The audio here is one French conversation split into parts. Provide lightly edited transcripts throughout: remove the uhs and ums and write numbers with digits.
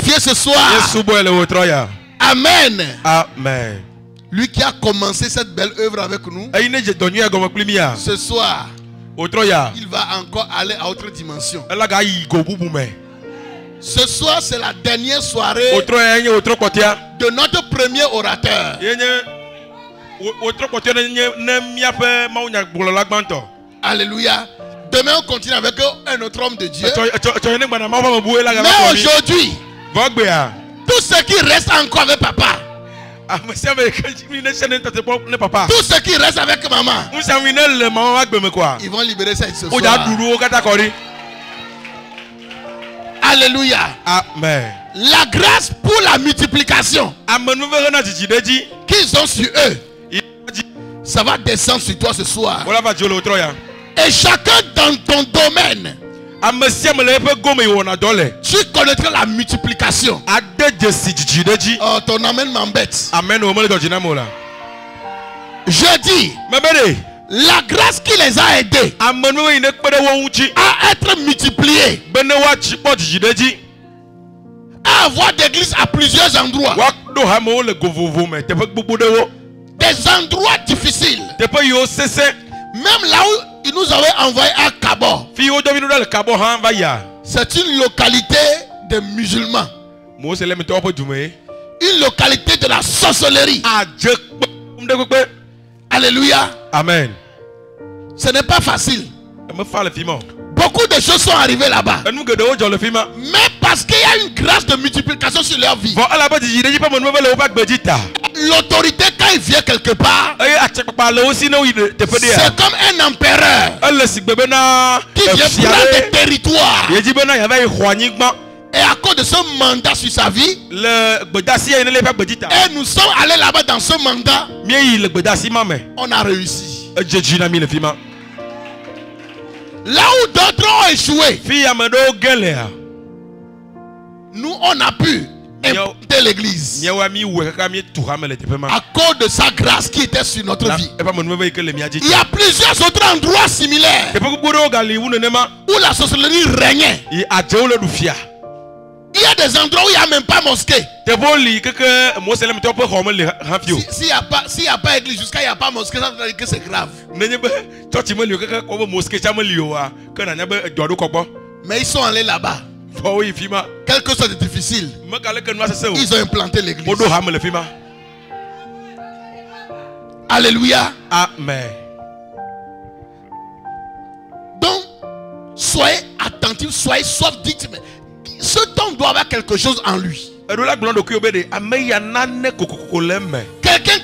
Viens ce soir. Amen. Amen. Lui qui a commencé cette belle œuvre avec nous, ce soir, il va encore aller à autre dimension. Ce soir, c'est la dernière soirée de notre premier orateur. Alléluia. Demain, on continue avec un autre homme de Dieu. Mais aujourd'hui, tout ce qui reste encore avec papa, tout ce qui reste avec maman, ils vont libérer ça ce soir. Alléluia. Amen. La grâce pour la multiplication qu'ils ont sur eux, ça va descendre sur toi ce soir. Et chacun dans ton domaine, tu connaîtras la multiplication. Oh, ton amen m'embête. Je dis, la grâce qui les a aidés à être multipliés, à avoir des églises à plusieurs endroits, des endroits difficiles, même là où ils nous avaient envoyé à Kabor. C'est une localité des musulmans, une localité de la sorcellerie. Alléluia. Amen. Ce n'est pas facile. Beaucoup de choses sont arrivées là-bas, mais parce qu'il y a une grâce de multiplication sur leur vie. L'autorité, quand il vient quelque part, c'est comme un empereur qui vient prendre des territoires. Et à cause de ce mandat sur sa vie, et nous sommes allés là-bas dans ce mandat, on a réussi. Là où d'autres ont échoué, nous on a pu implanter l'église à cause de sa grâce qui était sur notre vie. Il y a plusieurs autres endroits similaires où la sorcellerie régnait. Il y a des endroits où il n'y a même pas mosquée. S'il n'y a pas église, jusqu'à il n'y a pas mosquée, ça veut dire que c'est grave. Mais ils sont allés là-bas. Quelque chose de difficile, ils ont implanté l'église. Alléluia. Amen. Donc, soyez attentifs, soyez sauf, dites, mais cet homme doit avoir quelque chose en lui. Quelqu'un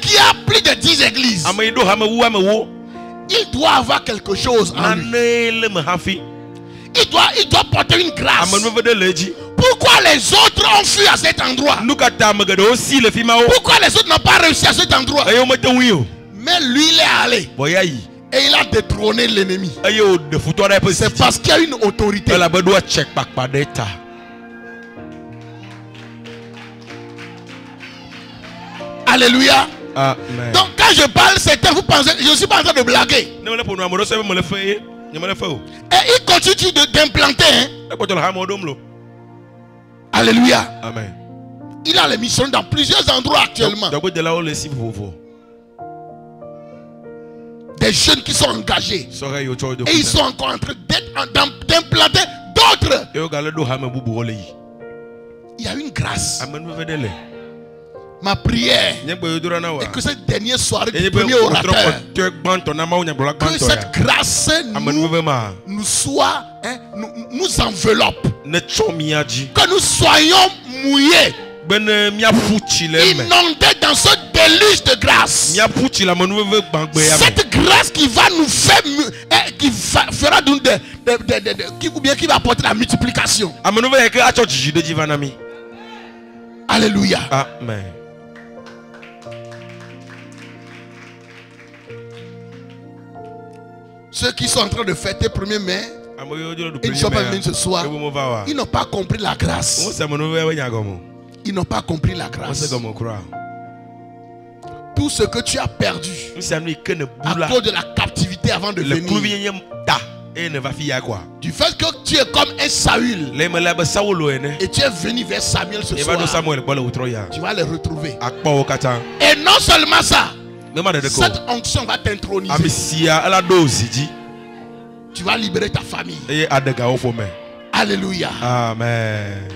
qui a plus de 10 églises, il doit avoir quelque chose en lui. Il doit porter une grâce. Pourquoi les autres ont fui à cet endroit? Pourquoi les autres n'ont pas réussi à cet endroit? Mais lui, il est allé. Et il a détrôné l'ennemi. C'est parce qu'il y a une autorité. Alléluia. Amen. Donc quand je parle, certains vous pensez, je ne suis pas en train de blaguer. Et il continue d'implanter. Alléluia. Amen. Il a les missions dans plusieurs endroits actuellement. Des jeunes qui sont engagés. Et ils sont encore en train d'implanter d'autres. Il y a une grâce. Ma prière est que cette dernière soirée du premier orateur, que cette grâce nous soit, nous enveloppe, que nous soyons mouillés, inondés dans ce déluge de grâce. Cette grâce qui va nous faire, qui fera qui va apporter la multiplication. Alléluia. Amen. Ceux qui sont en train de fêter 1er mai, ils ne sont pas venus ce soir. Ils n'ont pas compris la grâce. Ils n'ont pas compris la grâce. Tout ce que tu as perdu à cause de la captivité avant de venir, Du fait que tu es comme un Saül et tu es venu vers Samuel ce soir, tu vas le retrouver. Et non seulement ça, cette onction va t'introniser. Tu vas libérer ta famille. Alléluia. Amen.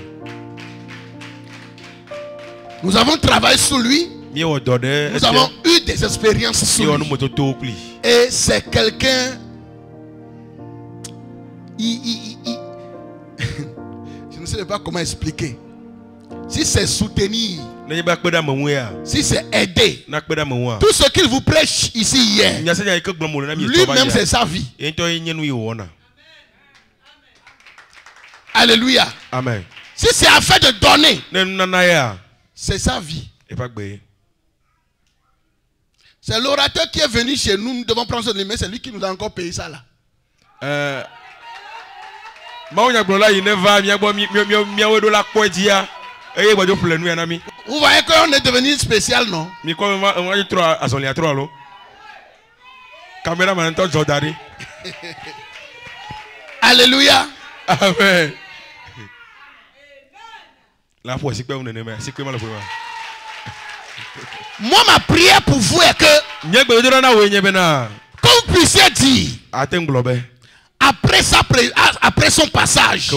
Nous avons travaillé sur lui. Nous avons eu des expériences sur lui. Et c'est quelqu'un. Je ne sais pas comment expliquer. Si c'est soutenir, si c'est aider, tout ce qu'il vous prêche ici hier, lui-même c'est sa vie. Alléluia. Amen. Si c'est afin de donner, c'est sa vie. C'est l'orateur qui est venu chez nous. Nous devons prendre son numéro. C'est lui qui nous a encore payé ça là. Vous voyez qu'on est devenu spécial, non? Alléluia. Amen. Moi, ma prière pour vous est que vous puissiez dire après son passage que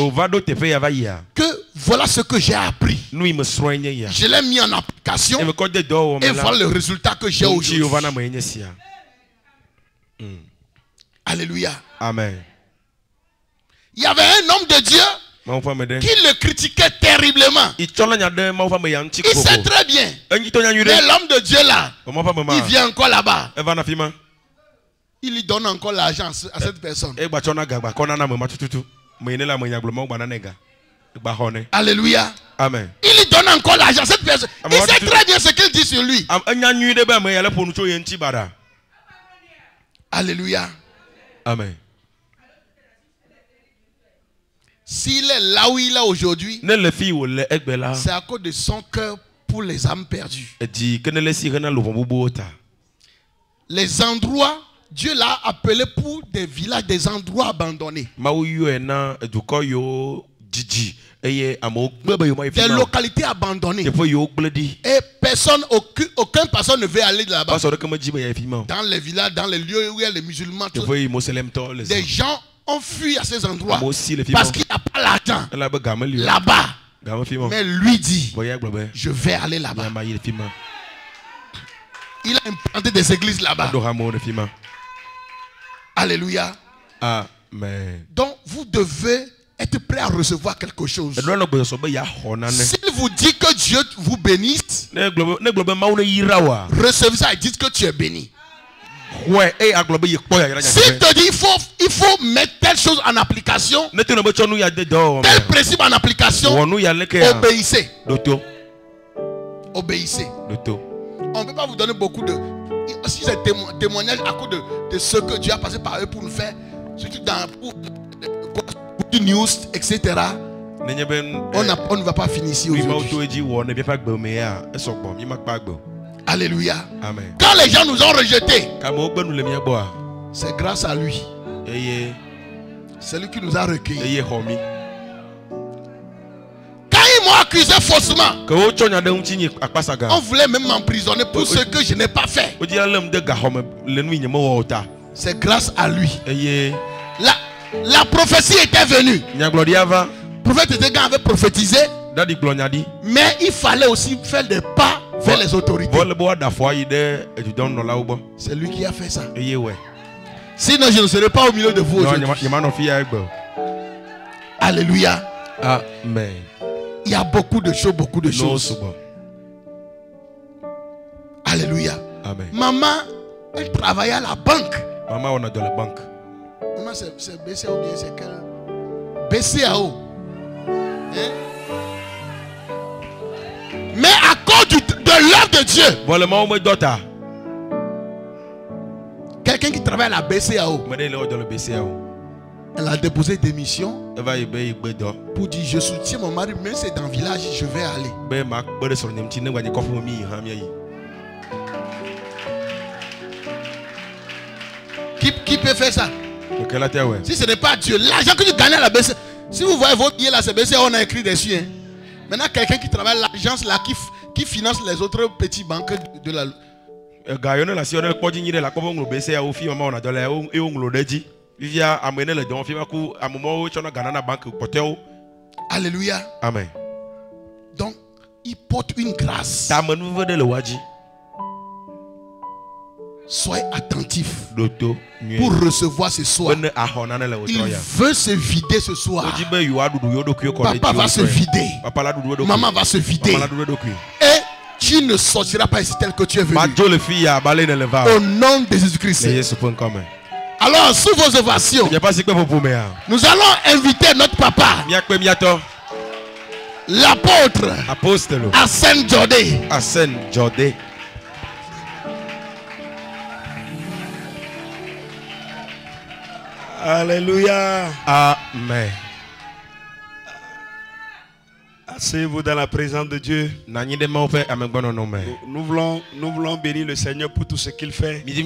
voilà ce que j'ai appris. Je l'ai mis en application et voilà le résultat que j'ai aujourd'hui. Alléluia. Amen. Il y avait un homme de Dieu qui le critiquait terriblement. Il sait très bien. Mais l'homme de Dieu là, il vient encore là-bas. Il lui donne encore l'argent à cette personne. Alléluia. Amen. Il lui donne encore l'argent à cette personne. Il sait très bien ce qu'il dit sur lui. Alléluia. Amen. S'il est là où il est aujourd'hui, c'est à cause de son cœur pour les âmes perdues. Les endroits, Dieu l'a appelé pour des villages, des endroits abandonnés. Des localités abandonnées. Et personne, aucune personne ne veut aller là-bas. Dans les villages, dans les lieux où il y a les musulmans, des gens ont fui à ces endroits parce qu'il n'y a pas l'argent là-bas. Mais lui dit, je vais aller là-bas. Il a implanté des églises là-bas. Alléluia. Amen. Donc vous devez être prêt à recevoir quelque chose. S'il vous dit que Dieu vous bénisse, recevez ça et dites que tu es béni. S'il te dit il faut mettre telle chose en application, tel principe en application, obéissez. Obéissez. On ne peut pas vous donner beaucoup de... Si c'est témoignage à cause de ce que Dieu a passé par eux pour nous faire, surtout dans pour news, etc. On ne va pas finir ici aujourd'hui. Alléluia. Amen. Quand les gens nous ont rejetés, c'est grâce à lui. C'est lui qui nous a recueillis. Quand ils m'ont accusé faussement, on voulait même m'emprisonner pour ce que je n'ai pas fait. C'est grâce à lui. La prophétie était venue. Le prophète avait prophétisé. Mais il fallait aussi faire des pas vers les autorités. C'est lui qui a fait ça. Sinon je ne serai pas au milieu de vous aujourd'hui. Alléluia. Amen. Il y a beaucoup de choses, Alléluia. Amen. Maman, elle travaillait à la banque. Maman, on a dans la banque. Maman, c'est BCA ou bien c'est quel? BCAO. Hein? Mais à cause de l'œuvre de Dieu, quelqu'un qui travaille à la BCAO, elle a déposé démission pour dire je soutiens mon mari, mais c'est dans le village, je vais aller. Qui peut faire ça? Si ce n'est pas Dieu, l'argent que tu gagnais à la BCA, si vous voyez votre billet là, c'est BCA, on a écrit dessus. Hein. Maintenant, quelqu'un qui travaille à l'agence là, qui finance les autres petits banques de la. Alléluia. Amen. Donc, il porte une grâce. Soyez attentifs pour recevoir ce soir. Il veut se vider ce soir. Papa va se vider. Maman va se vider. Et tu ne sortiras pas ici tel que tu es venu. Au nom de Jésus-Christ. Alors, sous vos ovations, nous allons inviter notre papa, l'apôtre Asen Jodé. Alléluia. Amen. Asseyez-vous dans la présence de Dieu. Nous voulons bénir le Seigneur pour tout ce qu'il fait. Et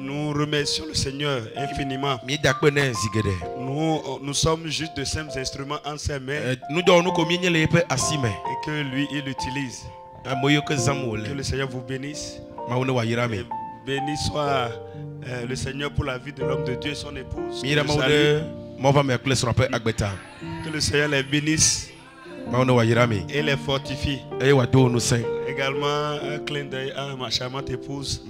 nous remercions le Seigneur infiniment. Nous sommes juste de simples instruments en ses mains. Et que lui, il utilise. Que le Seigneur vous bénisse. Et béni soit le Seigneur pour la vie de l'homme de Dieu et son épouse. Que le Seigneur les bénisse et les fortifie. Également un clin d'œil à ma charmante épouse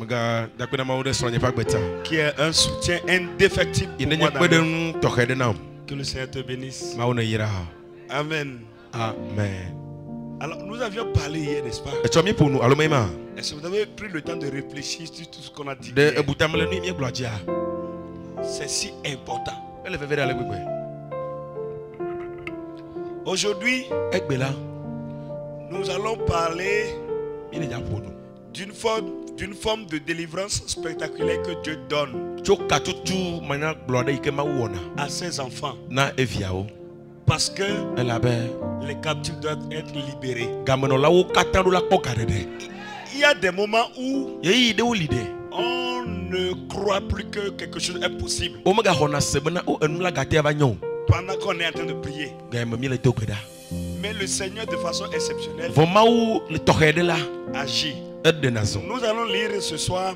qui est un soutien indéfectible pour moi. Que le Seigneur te bénisse. Amen. Amen. Alors nous avions parlé hier, n'est-ce pas? Est-ce que vous avez pris le temps de réfléchir sur tout ce qu'on a dit hier? C'est si important. Aujourd'hui, nous allons parler d'une forme de délivrance spectaculaire que Dieu donne à ses enfants. Parce que les captifs doivent être libérés. Il y a des moments où on ne croit plus que quelque chose est possible. Pendant qu'on est en train de prier. Mais le Seigneur de façon exceptionnelle agit. Nous allons lire ce soir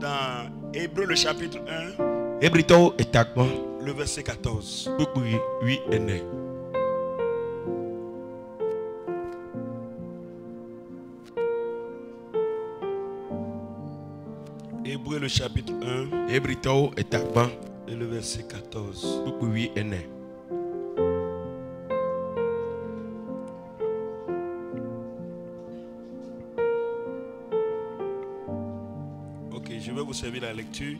dans Hébreux le chapitre 1, le verset 14. Hébreux le chapitre 1 et le verset 14. Ok, je vais vous servir la lecture.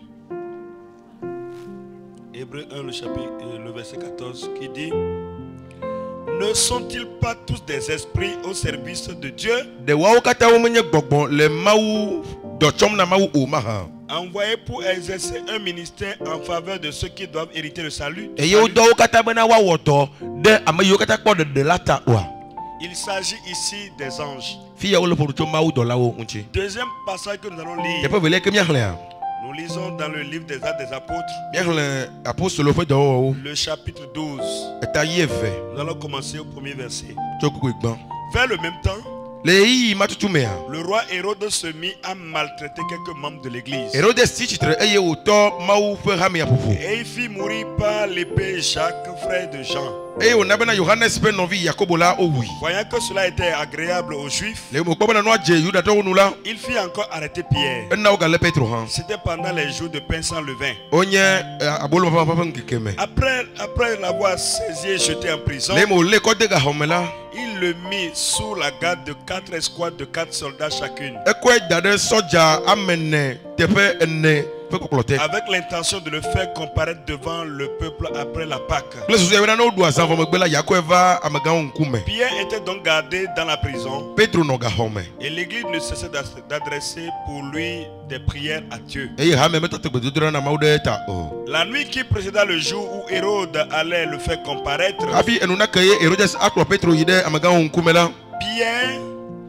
Hébreux 1, le chapitre, le verset 14 qui dit: ne sont-ils pas tous des esprits au service de Dieu, envoyés pour exercer un ministère en faveur de ceux qui doivent hériter le salut? Il s'agit ici des anges. Deuxième passage que nous allons lire. Nous lisons dans le livre des Actes des Apôtres, le chapitre 12. Nous allons commencer au premier verset. Vers le même temps, le roi Hérode se mit à maltraiter quelques membres de l'église. Et il fit mourir par l'épée Jacques, frère de Jean. Voyant que cela était agréable aux Juifs, il fit encore arrêter Pierre. C'était pendant les jours de pain sans levain. Après l'avoir saisi et jeté en prison, il le mit sous la garde de 4 escouades de 4 soldats chacune, avec l'intention de le faire comparaître devant le peuple après la Pâque. Pierre était donc gardé dans la prison, et l'église ne cessait d'adresser pour lui des prières à Dieu. La nuit qui précéda le jour où Hérode allait le faire comparaître, Pierre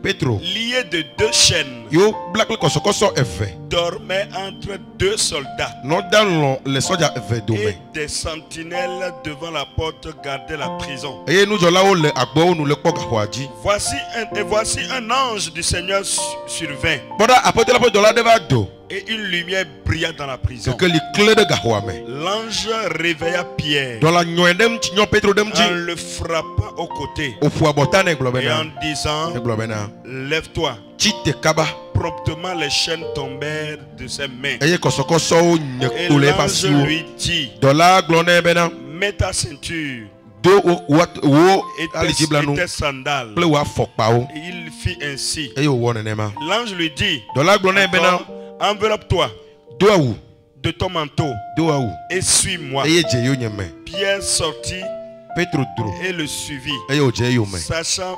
Petro lié de 2 chaînes, yo black kosokoso eve dormait entre 2 soldats. no dalon le soja eve do Et me des sentinelles devant la porte gardaient la prison. eye nu jola o le agbo nu le kpo gahwaji Voici un ange du Seigneur survint. boda apotela po dola deva do Et une lumière brilla dans la prison. que li clé de gahwame L'ange réveilla Pierre dola nyoendem ti nyo Petro dem ji en le frappant au côté o fu abotane et globena en disant, globena lève-toi. ti te kaba Promptement les chaînes tombèrent de ses mains. eye kosokoso o Et nyekule l'ange pasiwo lui dit, dola glone bena mets ta ceinture do wo et alijiblanu tes sandales. ple wa fokpa o Et il fit ainsi. eye o wonenema L'ange lui dit, dola glone bena encore, enveloppe-toi do awu de ton manteau do awu et suis-moi. eye je yo nyeme Pierre sortit Petro dro et le suivit, eye o je yo me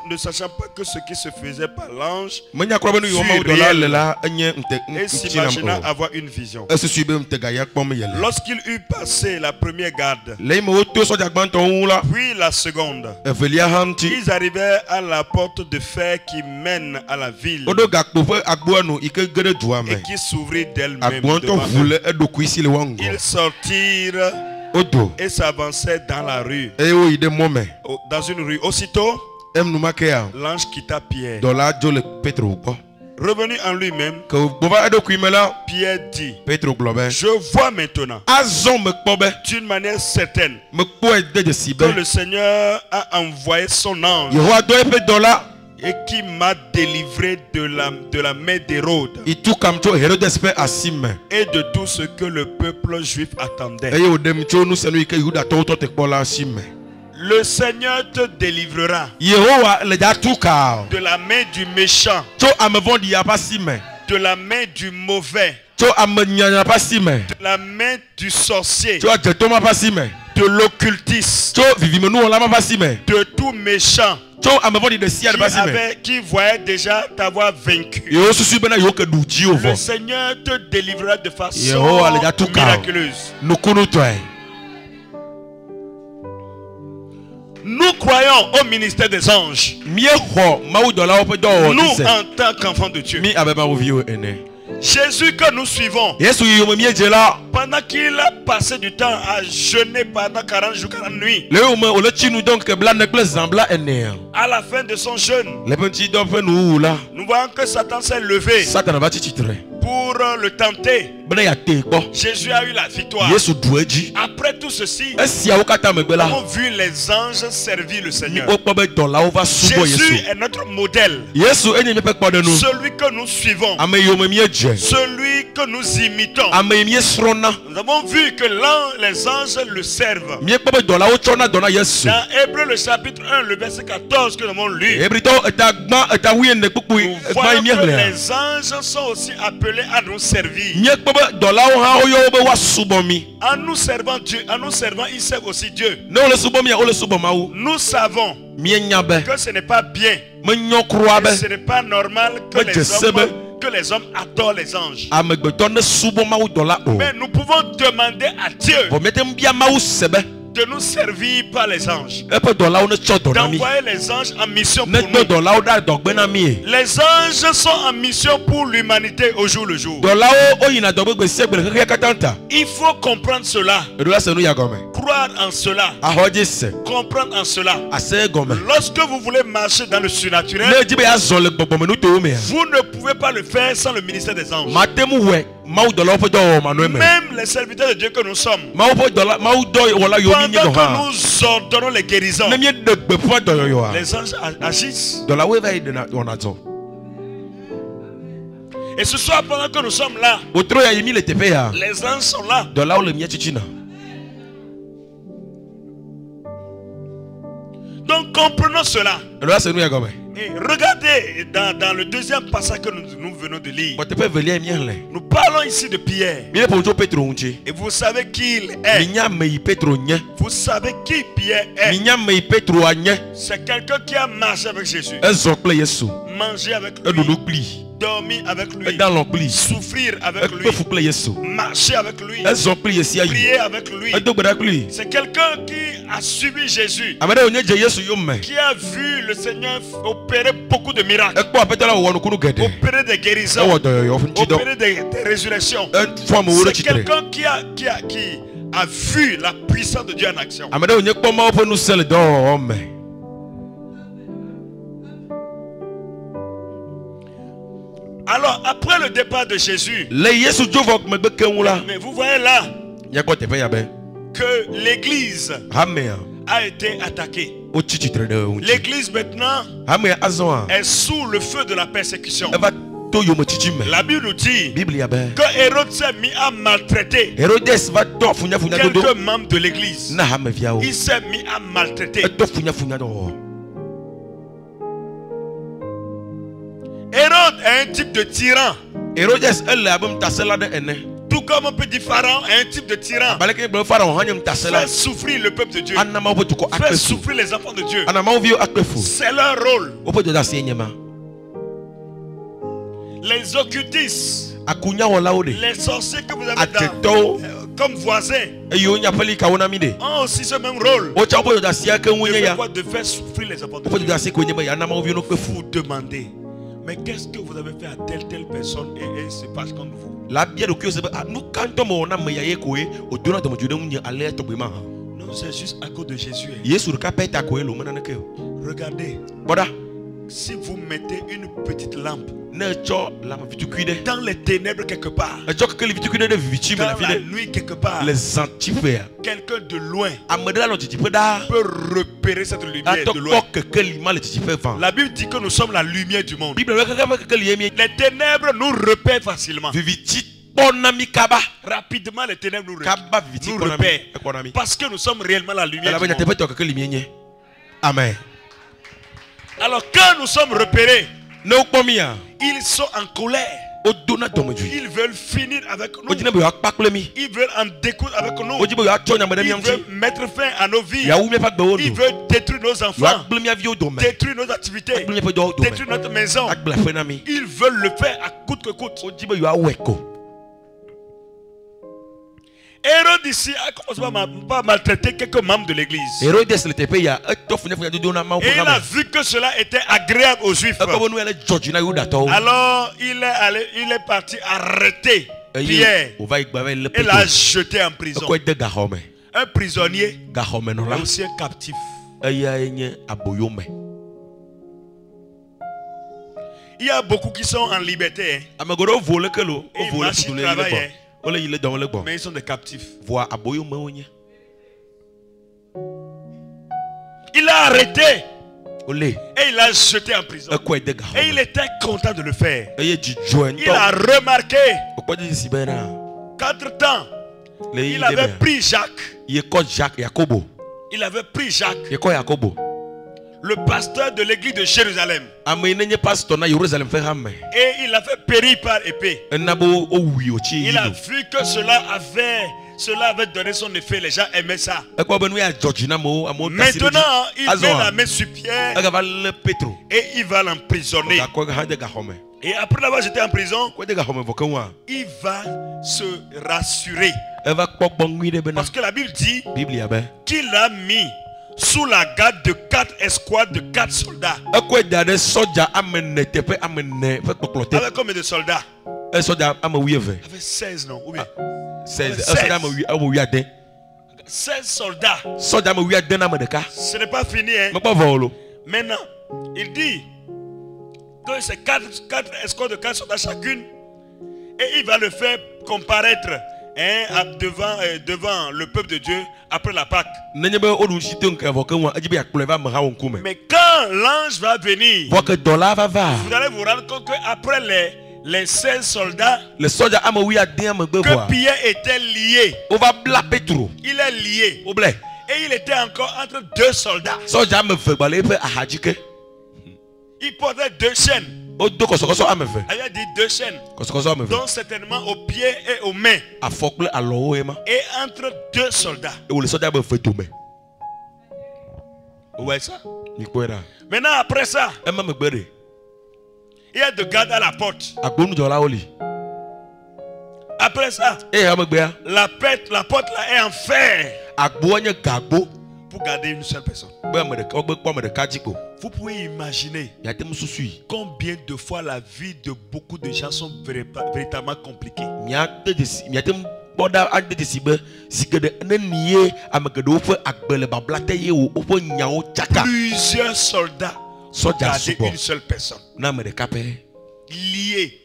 ne sachant pas que ce qui se faisait par l'ange, menya krobe nu yo ma dola lela enye et s'imagina avoir une vision. esusu be mtega ya kpom yele Lorsqu'il eut passé la première garde, le mo to soja gbanto la puis la seconde, evelia hanti ils arrivèrent à la porte de fer qui mène à la ville odo gakpo fe agbo anu ike gede dua me et qui s'ouvrit d'elle-même agbo to devant eux. vule edoku isi le wango Ils sortirent odo et s'avançaient dans la rue, eye o ide mome dans une rue. Aussitôt, em numake ya l'ange quitta Pierre. dola jo le Petro gbo Revenu en lui-même, que bova edoku imela Pierre dit, Petro globe je vois maintenant azon me kpobe d'une manière certaine me kpo ede de sibe que le Seigneur a envoyé son ange yehowa do epe dola et qui m'a délivré de la main d'Hérode itu kamcho Herodes pe asime et de tout ce que le peuple juif attendait. eye o dem cho nu senu ike Yuda to to te kpola asime Le Seigneur te délivrera yehowa le ja tuka de la main du méchant, cho amevondi ya pasime de la main du mauvais, cho amenyanya pasime de la main du sorcier, cho ajetoma pasime de l'occultiste, cho vivimenu la ma pasime de tout méchant cho amevondi de sia de pasime qui voyait déjà t'avoir vaincu. yo susu bena yo ke du ji Le ovo Seigneur te délivrera de façon yehowa le ja tuka miraculeuse. nukunu toy Nous croyons au ministère des anges. mie ho mawu dola wo pe do o Nous, tise en tant qu'enfants de Dieu. mi abeba wo vi o ene Jésus que nous suivons, yesu yo me mie jela pendant qu'il a passé du temps à jeûner pendant 40 jours, 40 nuits, le o me o le chinu donc ke bla ne kple zambla ene à la fin de son jeûne, le petit do pe nu la nous voyons que Satan s'est levé Satan va titre pour le tenter. bena ya te kpo Jésus a eu la victoire. yesu du eji Après tout ceci, esia wo kata me nous la avons vu les anges servir le Seigneur. o kpo be dola wo va subo Jésus yesu est notre modèle. yesu enye me pe kpo de nu Celui que nous suivons, ame yo me mie je celui que nous imitons. ame mie srona Nous avons vu que les anges le servent. mie kpo be dola wo chona dona yesu Dans Hébreux le chapitre 1, le verset 14 que nous avons lu, ebrito eta gba eta wi ne kpupu nous gba voyons mie que hle les anges sont aussi appelés à nous servir. mie kpo be dola wo ha o yo be wa subo mi En nous servant Dieu, en nous servant, ils servent aussi Dieu. ne o le subo mi o le subo mawu Nous savons mie nya be que ce n'est pas bien, me nyo kroa be et ce n'est pas normal que les hommes adorent les anges. amegbeto ne subo mawu dola o Mais nous pouvons demander à Dieu bo metem bia mawu sebe de nous servir par les anges, epe dola wo ne cho dona mi d'envoyer les anges en mission ne pour gbe nous. dola wo da dogbe na mi Les anges sont en mission pour l'humanité au jour le jour. dola wo o yina dogbe gbe se gbe keke katanta Il faut comprendre cela, edo la se nu ya gome croire en cela, ahoje se comprendre en cela. ase gome Lorsque vous voulez marcher dans le surnaturel, ne jibe ya zo le gbogbo nu to me vous ne pouvez pas le faire sans le ministère des anges. matemu we mawu dola wo pe do ma no me Même les serviteurs de Dieu que nous sommes, mawu pe dola mawu do wala yo mi pendant nyi do que ha nous ordonnons les guérisons, ne mi de gbe fu do yo ha les anges agissent. dola wo va ide na ona zo Et ce soir, pendant que nous sommes là, otro ya yimi le tepe ya les anges sont là. dola wo le mi chichina Donc comprenons cela. edo la se nu ya gome Et regardez dans le deuxième passage que nous venons de lire. bo tepe velia mi hle Nous parlons ici de Pierre. mi le ponjo petro unchi Et vous savez qui il mi est. nya me yi petro nye Vous savez qui Pierre mi est. nya me yi petro anye C'est quelqu'un qui a marché avec Jésus, ezo kple yesu mangé avec edu lui, nu kpli dormir avec lui, souffrir avec lui, marcher avec lui, prier avec lui. C'est quelqu'un qui a suivi Jésus, qui a vu le Seigneur opérer beaucoup de miracles, opérer des guérisons, opérer des résurrections. C'est quelqu'un qui a vu la puissance de Dieu en action. Alors, après le départ de Jésus, mais vous voyez là que l'église a été attaquée. L'église maintenant est sous le feu de la persécution. La Bible nous dit que Hérode s'est mis à maltraiter quelques membres de l'église. Il s'est mis à maltraiter. Hérode est un type de tyran. Tout comme on peut dire Pharaon est un type de tyran. Fait souffrir le peuple de Dieu. Fait souffrir les enfants de Dieu. C'est leur rôle. Les occultistes, les sorciers que vous avez comme voisins ont aussi ce même rôle. De faire souffrir les enfants de Dieu. Vous demandez, mais qu'est-ce que vous avez fait à telle personne et elle se passe comme vous? Non, c'est juste à cause de Jésus. Regardez, si vous mettez une petite lampe dans les ténèbres quelque part, dans la nuit quelque part, quelqu'un de loin peut repérer cette lumière de loin. La Bible dit que nous sommes la lumière du monde. Les ténèbres nous repèrent facilement. Rapidement les ténèbres nous repèrent parce que nous sommes réellement la lumière du monde. Amen. Alors quand nous sommes repérés, ils sont en colère. Ils veulent finir avec nous. Ils veulent en découdre avec nous. Ils veulent mettre fin à nos vies. Ils veulent détruire nos enfants, détruire nos activités, détruire notre maison. Ils veulent le faire à coûte que coûte. Hérode ici a commencé à maltraiter quelques membres de l'église. Et il a vu que cela était agréable aux Juifs. Alors il est parti arrêter Pierre et l'a jeté en prison. Un prisonnier est aussi un captif. Il y a beaucoup qui sont en liberté. Et ils marchent, ils travaillent. Mais ils sont des captifs. Il l'a arrêté et il l'a jeté en prison. Et il était content de le faire. Il a remarqué qu'entre-temps, il avait pris Jacques. Il avait pris Jacques, le pasteur de l'église de Jérusalem. Et il a fait périr par épée. Il a vu que cela avait donné son effet. Les gens aimaient ça. Maintenant, il met la main sur Pierre et il va l'emprisonner. Et après l'avoir jeté en prison, il va se rassurer. Parce que la Bible dit qu'il a mis sous la garde de 4 escouades de 4 soldats. Avec combien de soldats? Avec 16, non? Oui. 16 soldats. Ce n'est pas fini, hein? Maintenant, il dit que c'est 4 escouades de 4 soldats chacune. Et il va le faire comparaître devant le peuple de Dieu après la Pâque. Mais quand l'ange va venir, vous allez vous rendre compte qu'après les 16 soldats, que Pierre était lié. Il est lié. Et il était encore entre 2 soldats. Il portait 2 chaînes. Il a dit 2 chaînes. Donc certainement aux pieds et aux mains. Et entre 2 soldats. Vous voyez ça? Maintenant après ça, Il y a de garde à la porte. Après ça, la porte là est en fer. Pour garder une seule personne. Vous pouvez imaginer combien de fois la vie de beaucoup de gens sont véritablement compliquées. Plusieurs soldats sont gardés une seule personne. Liés.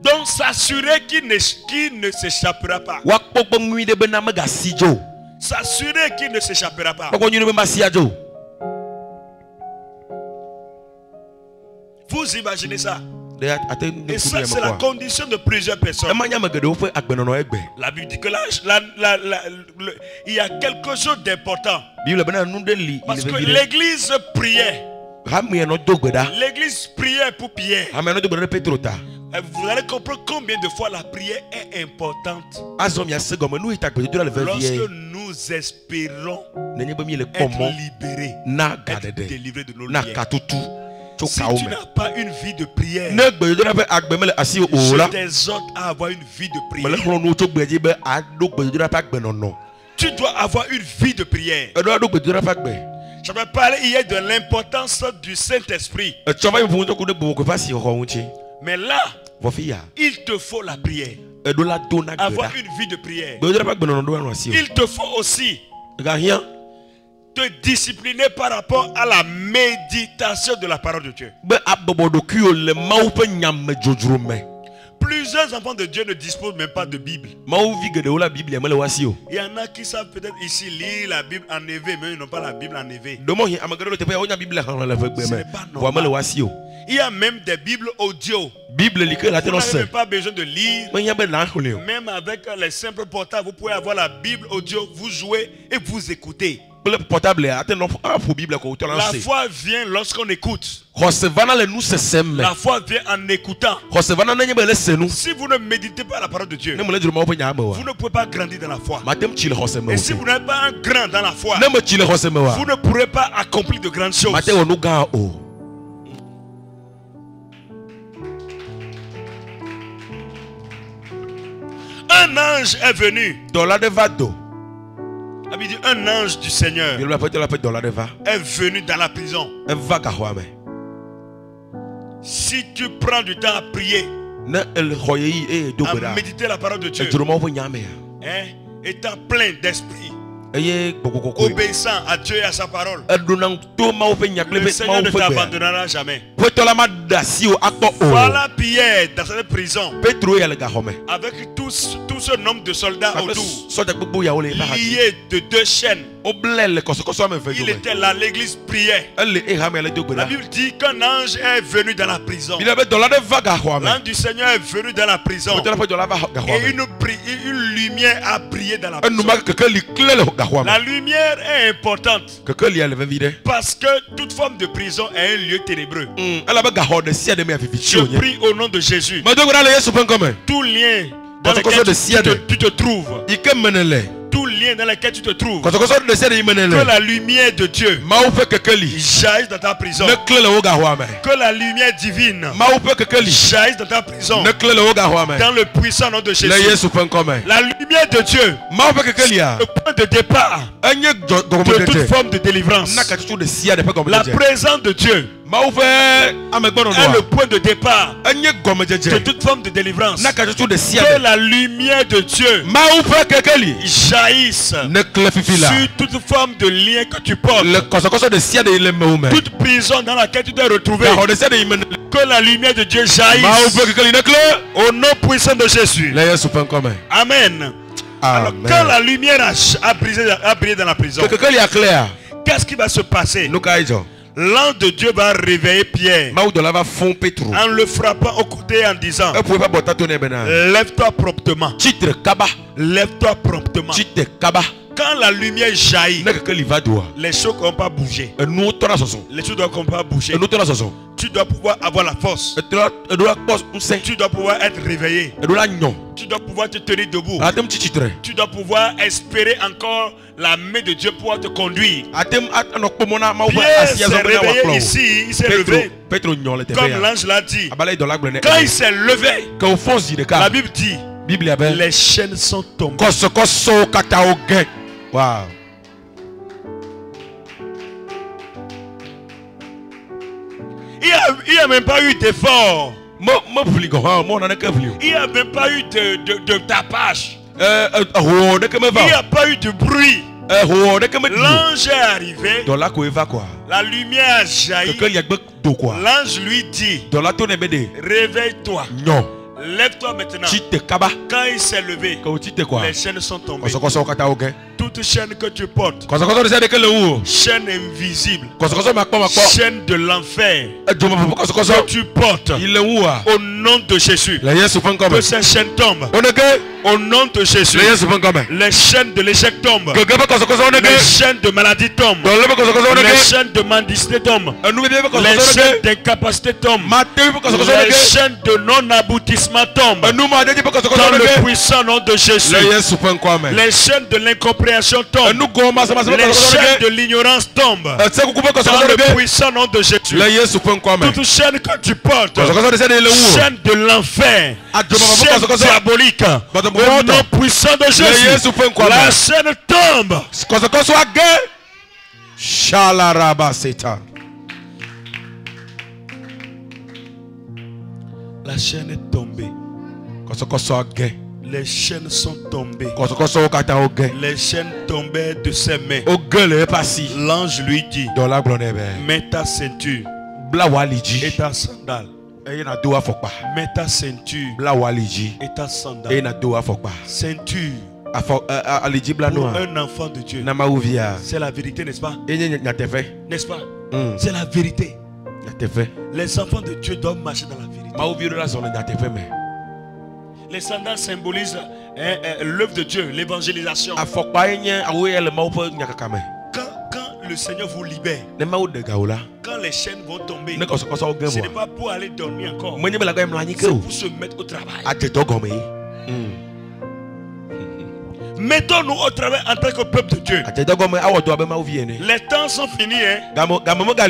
Donc s'assurer qu'il ne s'échappera pas. S'assurer qu'il ne s'échappera pas. Vous imaginez ça? Et ça, c'est la condition de plusieurs personnes. La Bible dit que il y a quelque chose d'important. Parce que l'église priait. L'église priait pour Pierre. Vous allez comprendre combien de fois la prière est importante. Lorsque nous espérons être libérés, être délivrés de nos liens. Si tu n'as pas une vie de prière, je t'exhorte à avoir une vie de prière. Tu dois avoir une vie de prière. Je vais parler hier de l'importance du Saint-Esprit. Mais là, il te faut la prière. Avoir une vie de prière. Il te faut aussi te discipliner par rapport à la méditation de la parole de Dieu. Plusieurs enfants de Dieu ne disposent même pas de Bible. Il y en a qui savent peut-être ici lire la Bible en EV, mais ils n'ont pas la Bible en EV. Ce n'est pas normal. Il y a même des Bibles audio. Vous n'avez pas besoin de lire. Même avec les simples portables, vous pouvez avoir la Bible audio, vous jouez et vous écoutez. La foi vient lorsqu'on écoute. La foi vient en écoutant. Si vous ne méditez pas la parole de Dieu, vous ne pouvez pas grandir dans la foi. Et si vous n'êtes pas un grand dans la foi, vous ne pourrez pas accomplir de grandes choses. Un ange est venu. Un ange du Seigneur est venu dans la prison. Si tu prends du temps à prier, à méditer la parole de Dieu, étant plein d'esprit, obéissant à Dieu et à sa parole, le Seigneur ne t'abandonnera jamais. Voilà Pierre dans cette prison avec tout ce nombre de soldats autour, liés de deux chaînes. Il était là, l'église priait. La Bible dit qu'un ange est venu dans la prison. L'ange du Seigneur est venu dans la prison. Et une lumière a brillé dans la prison. La lumière est importante parce que toute forme de prison est un lieu ténébreux. Je prie au nom de Jésus. Tout lien dans lequel tu te trouves, tout lien dans lequel tu te trouves, que la lumière de Dieu jaillisse dans ta prison, que la lumière divine jaillisse dans ta prison, dans le puissant nom de Jésus. La lumière de Dieu, le point de départ de toute forme de délivrance. La présence de Dieu est le point de départ de toute forme de délivrance. Que la lumière de Dieu jaillisse sur toute forme de lien que tu portes, toute prison dans laquelle tu t'es retrouvé. Que la lumière de Dieu jaillisse au nom puissant de Jésus. Amen. Alors, quand la lumière a brillé dans la prison, qu'est-ce qui va se passer? L'ange de Dieu va réveiller Pierre en le frappant au côté en disant: lève-toi promptement. Lève-toi promptement. Quand la lumière jaillit, les choses n'ont pas bougé. Les choses n'ont pas bougé. Tu dois pouvoir avoir la force. Tu dois pouvoir être réveillé. Tu dois pouvoir te tenir debout. Tu dois pouvoir espérer encore la main de Dieu pour te conduire. Pierre s'est réveillé ici, il s'est levé. Comme l'ange l'a dit. Quand il s'est levé, la Bible dit, les chaînes sont tombées. Wow. Il n'y a même pas eu d'effort. Il n'y a même pas eu de tapage. Il n'y a pas eu de bruit. L'ange est arrivé. La lumière a jailli. L'ange lui dit, réveille-toi. Lève-toi maintenant. Quand il s'est levé, les chaînes sont tombées. Toute chaîne que tu portes, chaîne invisible, chaîne de l'enfer que tu portes, au nom de Jésus, que ces chaînes tombent. Au nom de Jésus, les chaînes de l'échec tombent. Les chaînes de maladie tombent. Les chaînes de mendicité tombent. Les chaînes d'incapacité tombent. Les chaînes de non-aboutissement tombent. Dans le puissant nom de Jésus. Les chaînes de l'incompréhension tombent. Les chaînes de l'ignorance tombent. Dans le puissant nom de Jésus. Toute chaîne que tu portes, chaîne de l'enfer, chaîne diabolique, au nom puissant de Jésus, la chaîne tombe. La chaîne est tombée. Les chaînes sont tombées. Les chaînes tombaient de ses mains. L'ange lui dit, mets ta ceinture et ta sandale. Mets ta ceinture et ta sandale. Ceinture pour un enfant de Dieu, c'est la vérité, n'est-ce pas? N'est-ce pas? C'est la vérité. Les enfants de Dieu doivent marcher dans la vérité. Les sandales symbolisent l'œuvre de Dieu, l'évangélisation. Quand le Seigneur vous libère, quand les chaînes vont tomber, ce n'est pas pour aller dormir encore, c'est pour se mettre au travail. Mettons-nous au travail en tant que peuple de Dieu. Les temps sont finis.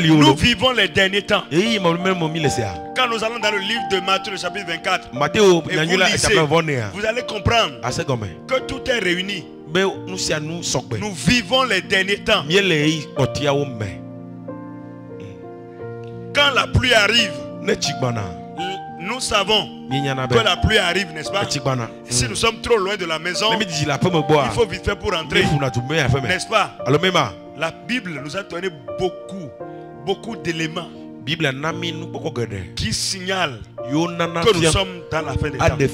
Nous vivons les derniers temps. Quand nous allons dans le livre de Matthieu, le chapitre 24, et vous lisez, vous allez comprendre que tout est réuni. Nous vivons les derniers temps. Quand la pluie arrive, nous savons que la pluie arrive, n'est-ce pas? Si nous sommes trop loin de la maison, il faut vite faire pour rentrer, n'est-ce pas? La Bible nous a donné beaucoup d'éléments qui signalent que nous sommes dans la fin des temps. Les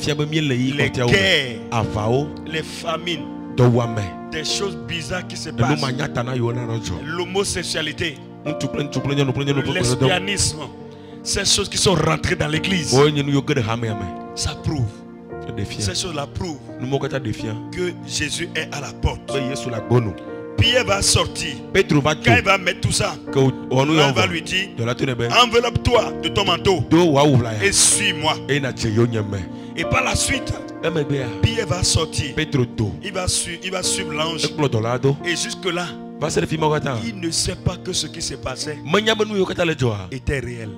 guerres, les famines, des choses bizarres qui se passent, l'homosexualité, lesbianisme. Ces choses qui sont rentrées dans l'église, ça prouve, ces choses-là prouvent que Jésus est à la porte. Pierre va sortir. Quand il va mettre tout ça, il va lui dire, enveloppe-toi de ton manteau et suis-moi. Et par la suite, Pierre va sortir. Il va suivre l'ange. Et jusque-là, il ne sait pas que ce qui s'est passé était réel.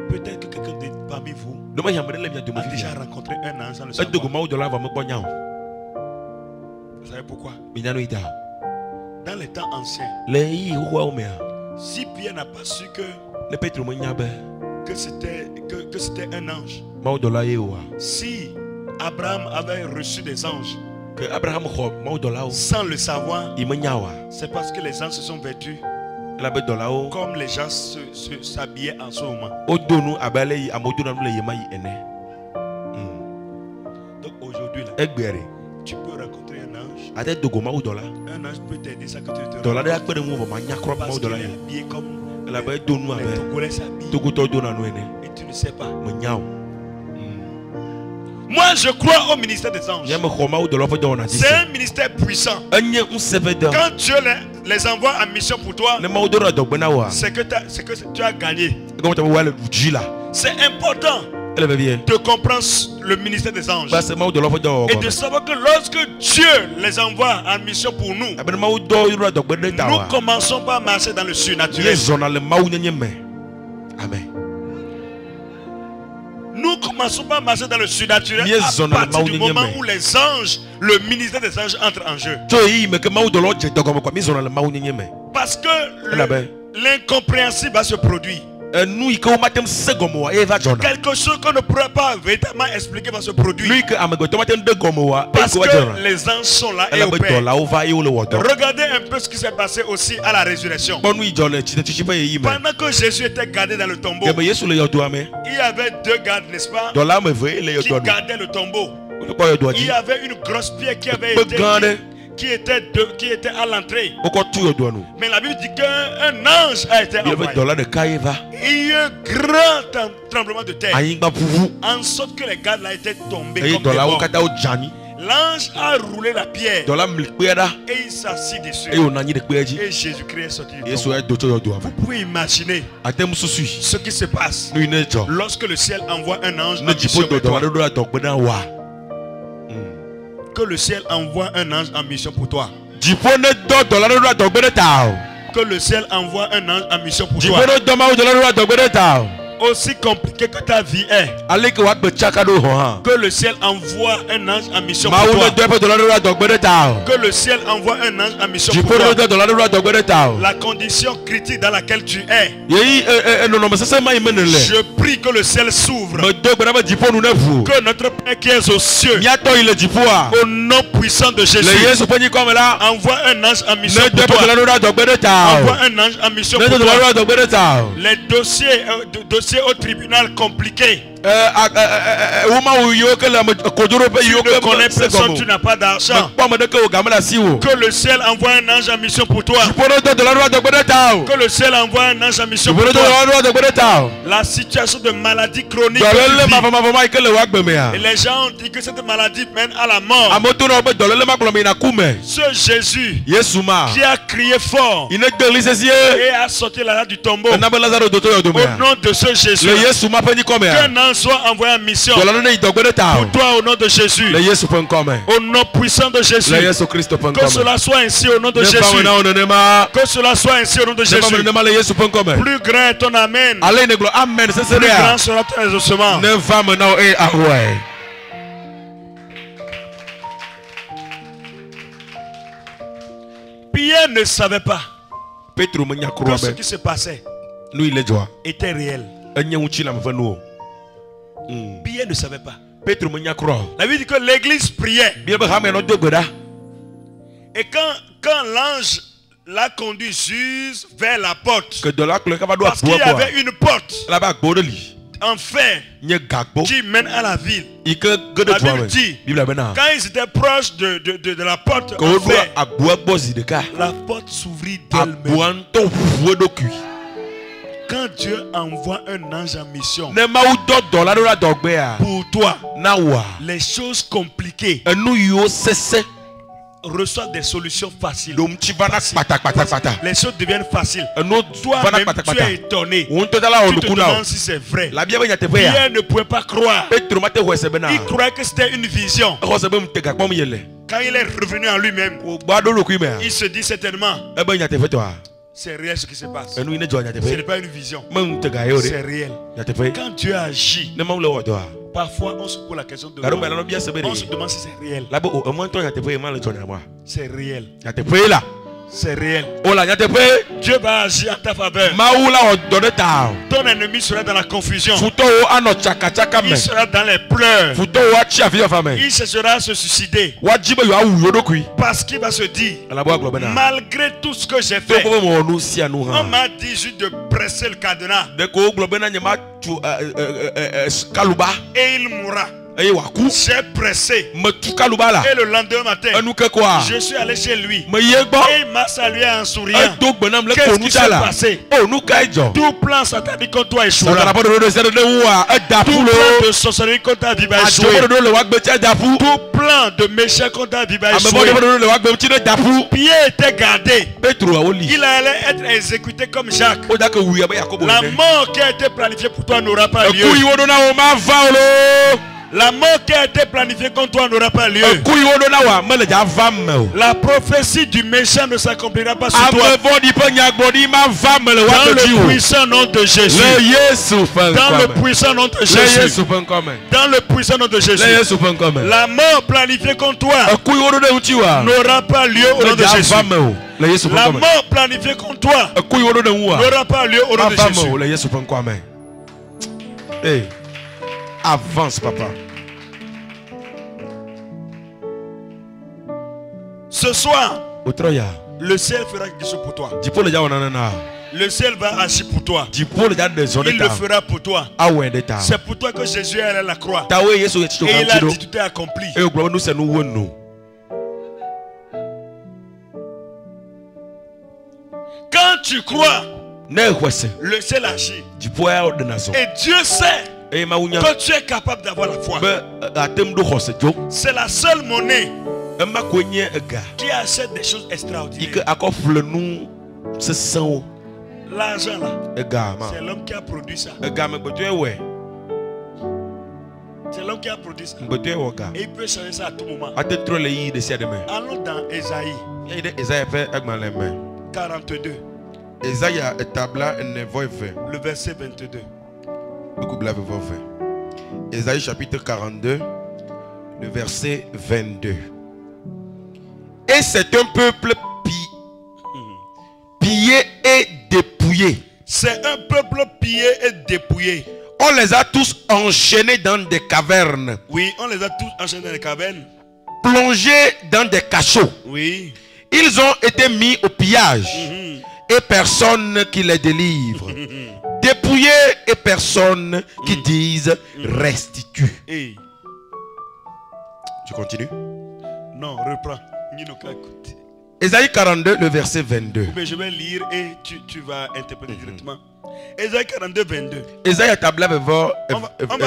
Peut-être que quelqu'un parmi vous a déjà rencontré un ange sans le savoir. Vous savez pourquoi? Dans les temps anciens, si Pierre n'a pas su que c'était un ange, si Abraham avait reçu des anges sans le savoir, c'est parce que les anges se sont vêtus comme les gens s'habillaient en ce moment. Donc aujourd'hui, tu peux rencontrer un ange. Un ange peut t'aider ça que tu te rends. Parce qu'il est habillé comme les Togolais s'habillent. Et tu ne sais pas. Moi, je crois au ministère des anges. C'est un ministère puissant. Quand Dieu les envoie en mission pour toi, c'est que tu as gagné. C'est important de comprendre le ministère des anges et de savoir que lorsque Dieu les envoie en mission pour nous, nous commençons par marcher dans le surnaturel. Amen. Nous commençons par marcher dans le surnaturel à partir du moment où les anges, le ministère des anges entre en jeu. Parce que l'incompréhensible va se produire. Quelque chose qu'on ne pourra pas véritablement expliquer va se produire. Parce que les anges sont là et opèrent. Regardez un peu ce qui s'est passé aussi à la résurrection. Pendant que Jésus était gardé dans le tombeau, il y avait deux gardes, n'est-ce pas, qui gardaient le tombeau. Il y avait une grosse pierre qui avait été qui était à l'entrée. Mais la Bible dit qu'un ange a été envoyé. Il y a eu un grand tremblement de terre, en sorte que les gardes là étaient tombés comme des morts. L'ange a roulé la pierre et il s'assit dessus. Et Jésus-Christ est sorti du tombeau. Vous pouvez imaginer ce qui se passe lorsque le ciel envoie un ange en mission pour toi. Que le ciel envoie un ange en mission pour toi. Que le ciel envoie un ange en mission pour toi. Aussi compliqué que ta vie est, que le ciel envoie un ange en mission pour toi. Que le ciel envoie un ange en mission pour toi. La condition critique dans laquelle tu es, je prie que le ciel s'ouvre. Que notre Père qui est aux cieux, au nom puissant de Jésus, envoie un ange en mission pour toi. Envoie un ange en mission pour toi. Les dossiers au tribunal compliqué. Tu ne connais personne, tu n'as pas d'argent. Que le ciel envoie un ange en mission pour toi. Que le ciel envoie un ange en mission pour toi. La situation de maladie chronique, et les gens ont dit que cette maladie mène à la mort. Ce Jésus qui a crié fort et a sorti Lazare du tombeau, au nom de ce Jésus, qu'un ange soit envoyé en mission pour toi au nom de Jésus, au nom puissant de Jésus. Que cela soit ainsi au nom de Jésus. Que cela soit ainsi au nom de Jésus. Plus grand est ton amen, plus grand sera ton exaucement. Pierre ne savait pas que ce qui se passait était réel. Pierre ne savait pas. La Bible dit que l'église priait. Et quand l'ange l'a conduit juste vers la porte, parce qu'il y avait une porte en fer qui mène à la ville. La Bible dit, quand ils étaient proches de la porte en fer, la porte s'ouvrit d'elle-même. Quand Dieu envoie un ange en mission pour toi, les choses compliquées reçoivent des solutions faciles. Les choses deviennent faciles. Toi-même, tu es étonné. Tu te demandes si c'est vrai. Pierre ne pouvait pas croire. Il croyait que c'était une vision. Quand il est revenu en lui-même, il se dit certainement, c'est réel ce qui se passe. Ce n'est pas une vision. C'est réel. Quand Dieu agit, parfois on se pose la question de on se demande si c'est réel. C'est réel. C'est réel. Dieu va agir en ta faveur. Ton ennemi sera dans la confusion. Il sera dans les pleurs. Il cherchera à se suicider. Parce qu'il va se dire, malgré tout ce que j'ai fait, on m'a dit juste de presser le cadenas. Et il mourra. J'ai pressé. Et le lendemain matin, je suis allé chez lui. Et il m'a salué en souriant. Qu'est-ce qui s'est passé? Tout plan satanique contre toi échouera. Tout plan de sorcellerie contre ta vie va échouer. Tout plan de méchant contre ta vie va échouer. Pierre était gardé. Il allait être exécuté comme Jacques. La mort qui a été planifiée pour toi n'aura pas lieu. La mort qui a été planifiée contre toi n'aura pas lieu. La prophétie du méchant ne s'accomplira pas sur toi. Dans le puissant nom de Jésus. Dans le puissant nom de Jésus. Dans le puissant nom de Jésus. La mort planifiée contre toi n'aura pas lieu au nom de Jésus. La mort planifiée contre toi n'aura pas lieu au nom de Jésus. Hey. Avance, papa. Ce soir, le ciel fera quelque chose pour toi. Le ciel va agir pour toi. Il le fera pour toi. C'est pour toi que Jésus est allé à la croix. Et il a dit tout est accompli. Quand tu crois, le ciel agit. Et Dieu sait que tu es capable d'avoir la foi. C'est la seule monnaie qui achète des choses extraordinaires. L'argent là, c'est l'homme qui a produit ça. C'est l'homme qui a produit ça. Et il peut changer ça à tout moment. Allons dans Ésaïe 42. Le verset 22. Ésaïe chapitre 42, le verset 22. Et c'est un peuple pillé et dépouillé. C'est un peuple pillé et dépouillé. On les a tous enchaînés dans des cavernes. Oui, on les a tous enchaînés dans des cavernes. Plongés dans des cachots. Oui. Ils ont été mis au pillage. Et personne qui les délivre. Dépouillés et personne qui disent restitue. Hey. Je continue? Non, reprends. Ésaïe 42, le verset 22. Je vais lire et tu vas interpréter directement. Ésaïe 42, 22. Ésaïe on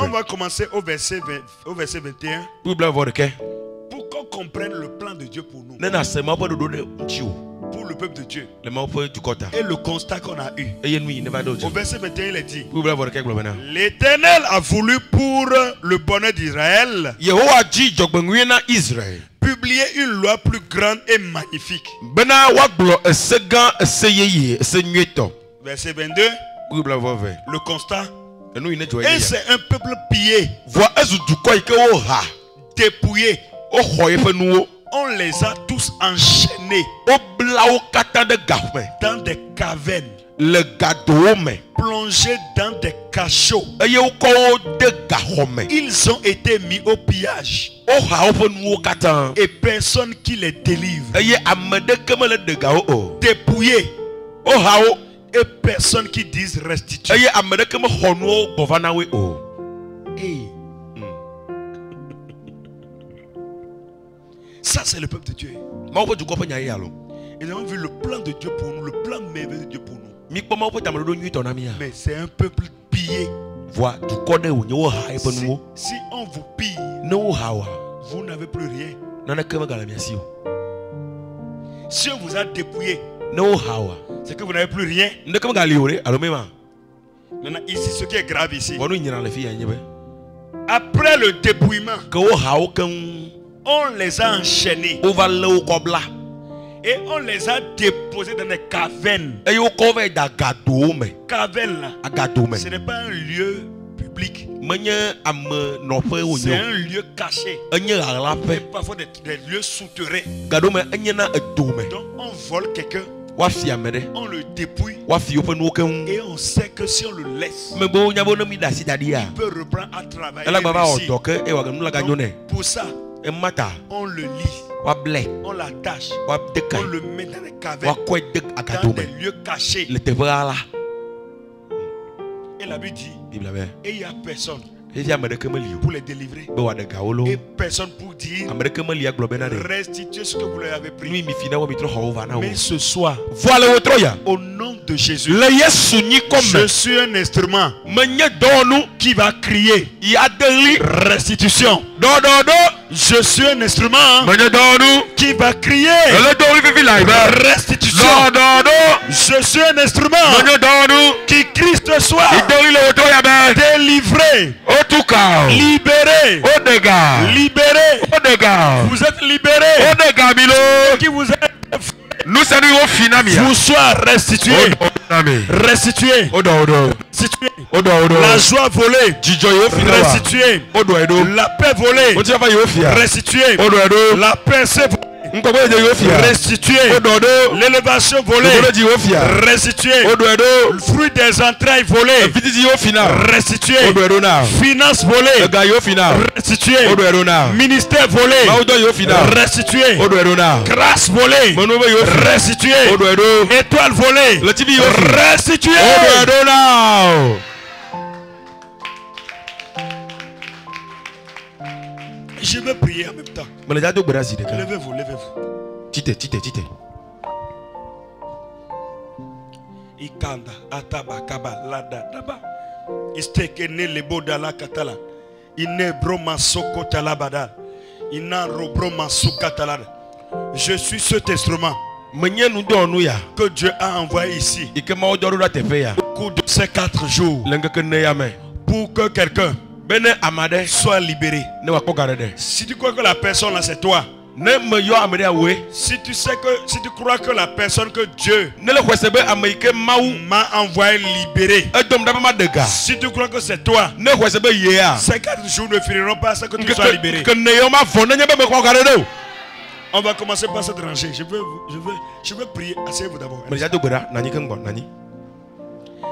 va commencer au verset 21. Pour qu'on comprenne le plan de Dieu pour nous. Pour le peuple de Dieu. Et le constat qu'on a eu. Au verset 21, il est dit: l'Éternel a voulu pour le bonheur d'Israël publier une loi plus grande et magnifique. Verset 22. Le constat. Et c'est un peuple pillé, dépouillé. On les a tous enchaînés dans des cavernes, plongés dans des cachots. Ils ont été mis au pillage et personne qui les délivre. Dépouillés et personne qui dise restitue. Ça, c'est le peuple de Dieu. Ils ont vu le plan de Dieu pour nous, le plan merveilleux de Dieu pour nous. Mais c'est un peuple pillé. Si on vous pille, vous n'avez plus rien. Si on vous a dépouillé, c'est que vous n'avez plus rien. Maintenant, ici, ce qui est grave ici, après le dépouillement, on les a enchaînés et on les a déposés dans des cavernes. Cavernes là, ce n'est pas un lieu public. C'est un lieu caché. Et parfois des lieux souterrains. Donc on vole quelqu'un, on le dépouille et on sait que si on le laisse, il peut reprendre à travailler ici. Donc, pour ça, on le lit, on l'attache, on le met dans les cavernes, dans des lieux cachés. Et la Bible dit, et il n'y a personne pour les délivrer. Et personne pour dire restituez ce que vous leur avez pris. Mais ce soir, au nom de Jésus, je suis un instrument qui va crier restitution. Je suis un instrument qui va crier restitution. Je suis un instrument qui crie ce soir délivré, libéré, libéré. Vous êtes libéré. Qui vous êtes vous soit restitué. Restitué. Restitué. La joie volée. Restitué. La paix volée. Restitué. La paix volée. Restitué. L'élévation volée. Restitué. Le fruit des entrailles volées. Restitué. Finance volée. Restitué. Ministère volé. Restitué. Grâce volée. Restitué. Étoile volée. Restitué. Je veux prier en même temps. Levez-vous, levez-vous. Tite. Ikanda, ataba, kaba, lada, daba. Istekene lebo dala katala. Ine broma soko talabada. Ina robroma sukatalada. Je suis cet instrument que Dieu a envoyé ici au cours de ces 4 jours pour que quelqu'un soit libéré. Si tu crois que la personne là c'est toi, si tu crois que la personne que Dieu m'a envoyé libérer, si tu crois que c'est toi, ces 4 jours ne finiront pas sans que tu sois libéré. On va commencer par cette rangée. Je veux prier. Asseyez-vous d'abord.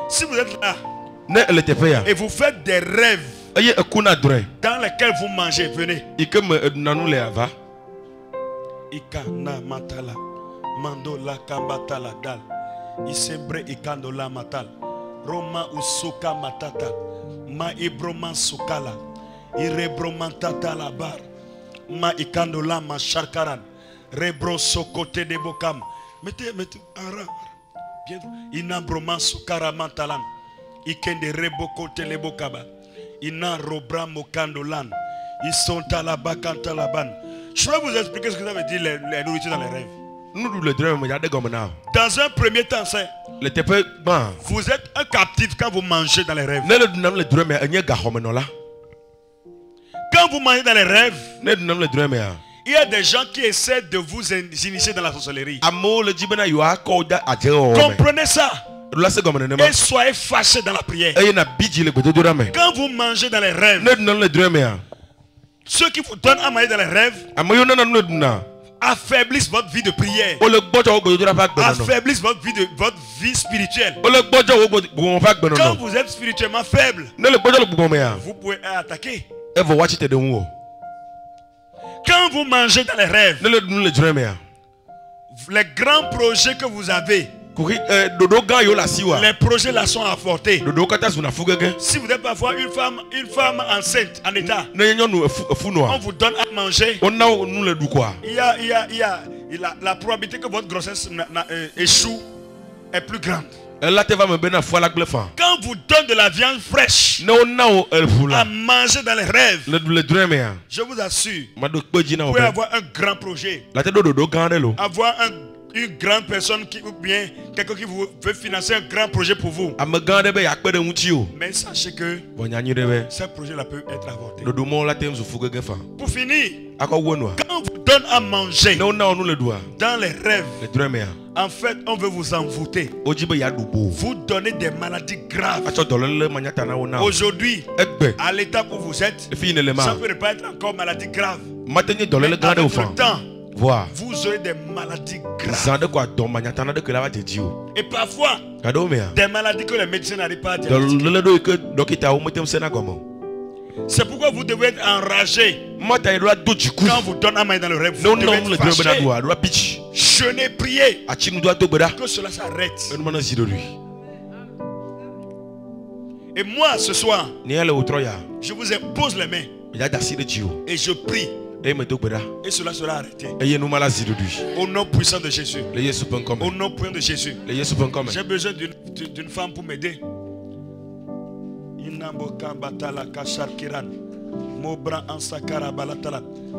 Si vous êtes là et vous faites des rêves dans lesquels vous mangez, venez. Ikana matala, mando la kambatala dal, isembre ikando la matal, Roma usuka matata, ma ibroman sukala, irebroman tata la bar, ma ikando la ma sharkaran, rebro sokote de bokam, mettez ara, bien, inabroman sukara mantalan, ikende rebokote le bokaba, ina robra mokando lan, isonta la bakanta la ban. Je vais vous expliquer ce que ça veut dire les nourritures dans les rêves. Dans un premier temps, c'est vous êtes un captif quand vous mangez dans les rêves. Quand vous mangez dans les rêves, il y a des gens qui essaient de vous initier dans la sorcellerie. Comprenez ça. Et soyez fâchés dans la prière. Quand vous mangez dans les rêves, ceux qui vous donnent à manger dans les rêves affaiblissent votre vie de prière, affaiblissent votre vie spirituelle. Quand vous êtes spirituellement faible, vous pouvez attaquer. Quand vous mangez dans les rêves, les grands projets que vous avez, les projets là sont apportés. Si vous devez avoir une femme enceinte en état, on vous donne à manger. Il y a la probabilité que votre grossesse échoue est plus grande. Quand vous donne de la viande fraîche à manger dans les rêves, je vous assure, vous pouvez avoir un grand projet, avoir une grande personne ou bien quelqu'un qui veut financer un grand projet pour vous. Mais sachez que ce projet-là peut être avorté. Pour finir, quand on vous donne à manger dans les rêves, en fait, on veut vous envoûter. Vous donnez des maladies graves. Aujourd'hui, à l'état où vous êtes, ça peut ne pas être encore maladie grave. Avec le temps, vous aurez des maladies graves. Et parfois, des maladies que les médecins n'arrivent pas à diagnostiquer. C'est pourquoi vous devez être enragé. Quand vous donnez à main dans le rêve, vous devez être fâché. Jeûnez, priez que cela s'arrête. Et moi ce soir, je vous impose les mains et je prie. Et cela sera arrêté. Au nom puissant de Jésus. Au nom puissant de Jésus. J'ai besoin d'une femme pour m'aider.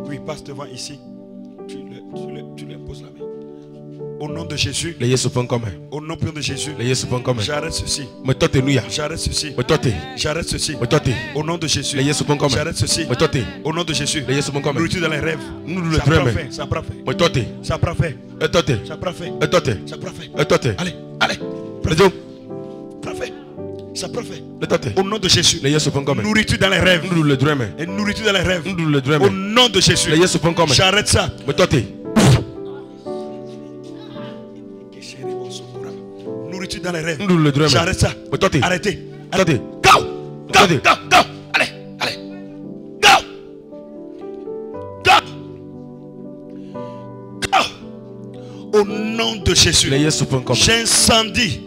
Oui, passe devant ici. Tu les poses la main. Au nom de Jésus. Au nom de Jésus. J'arrête ceci. J'arrête ceci. J'arrête ceci. Au nom de Jésus. J'arrête ceci. Au nom de Jésus. Nourriture dans les rêves. Ça prend fait. Ça prend fait. Ça prend fait. Ça prend fait. Allez. Ça prend fait. Au nom de Jésus. Nourriture dans les rêves. Et nourriture dans les rêves. Au nom de Jésus. J'arrête ça. Nourriture dans les rêves. J'arrête ça. Arrêtez. Go. Allez. Au nom de Jésus. J'incendie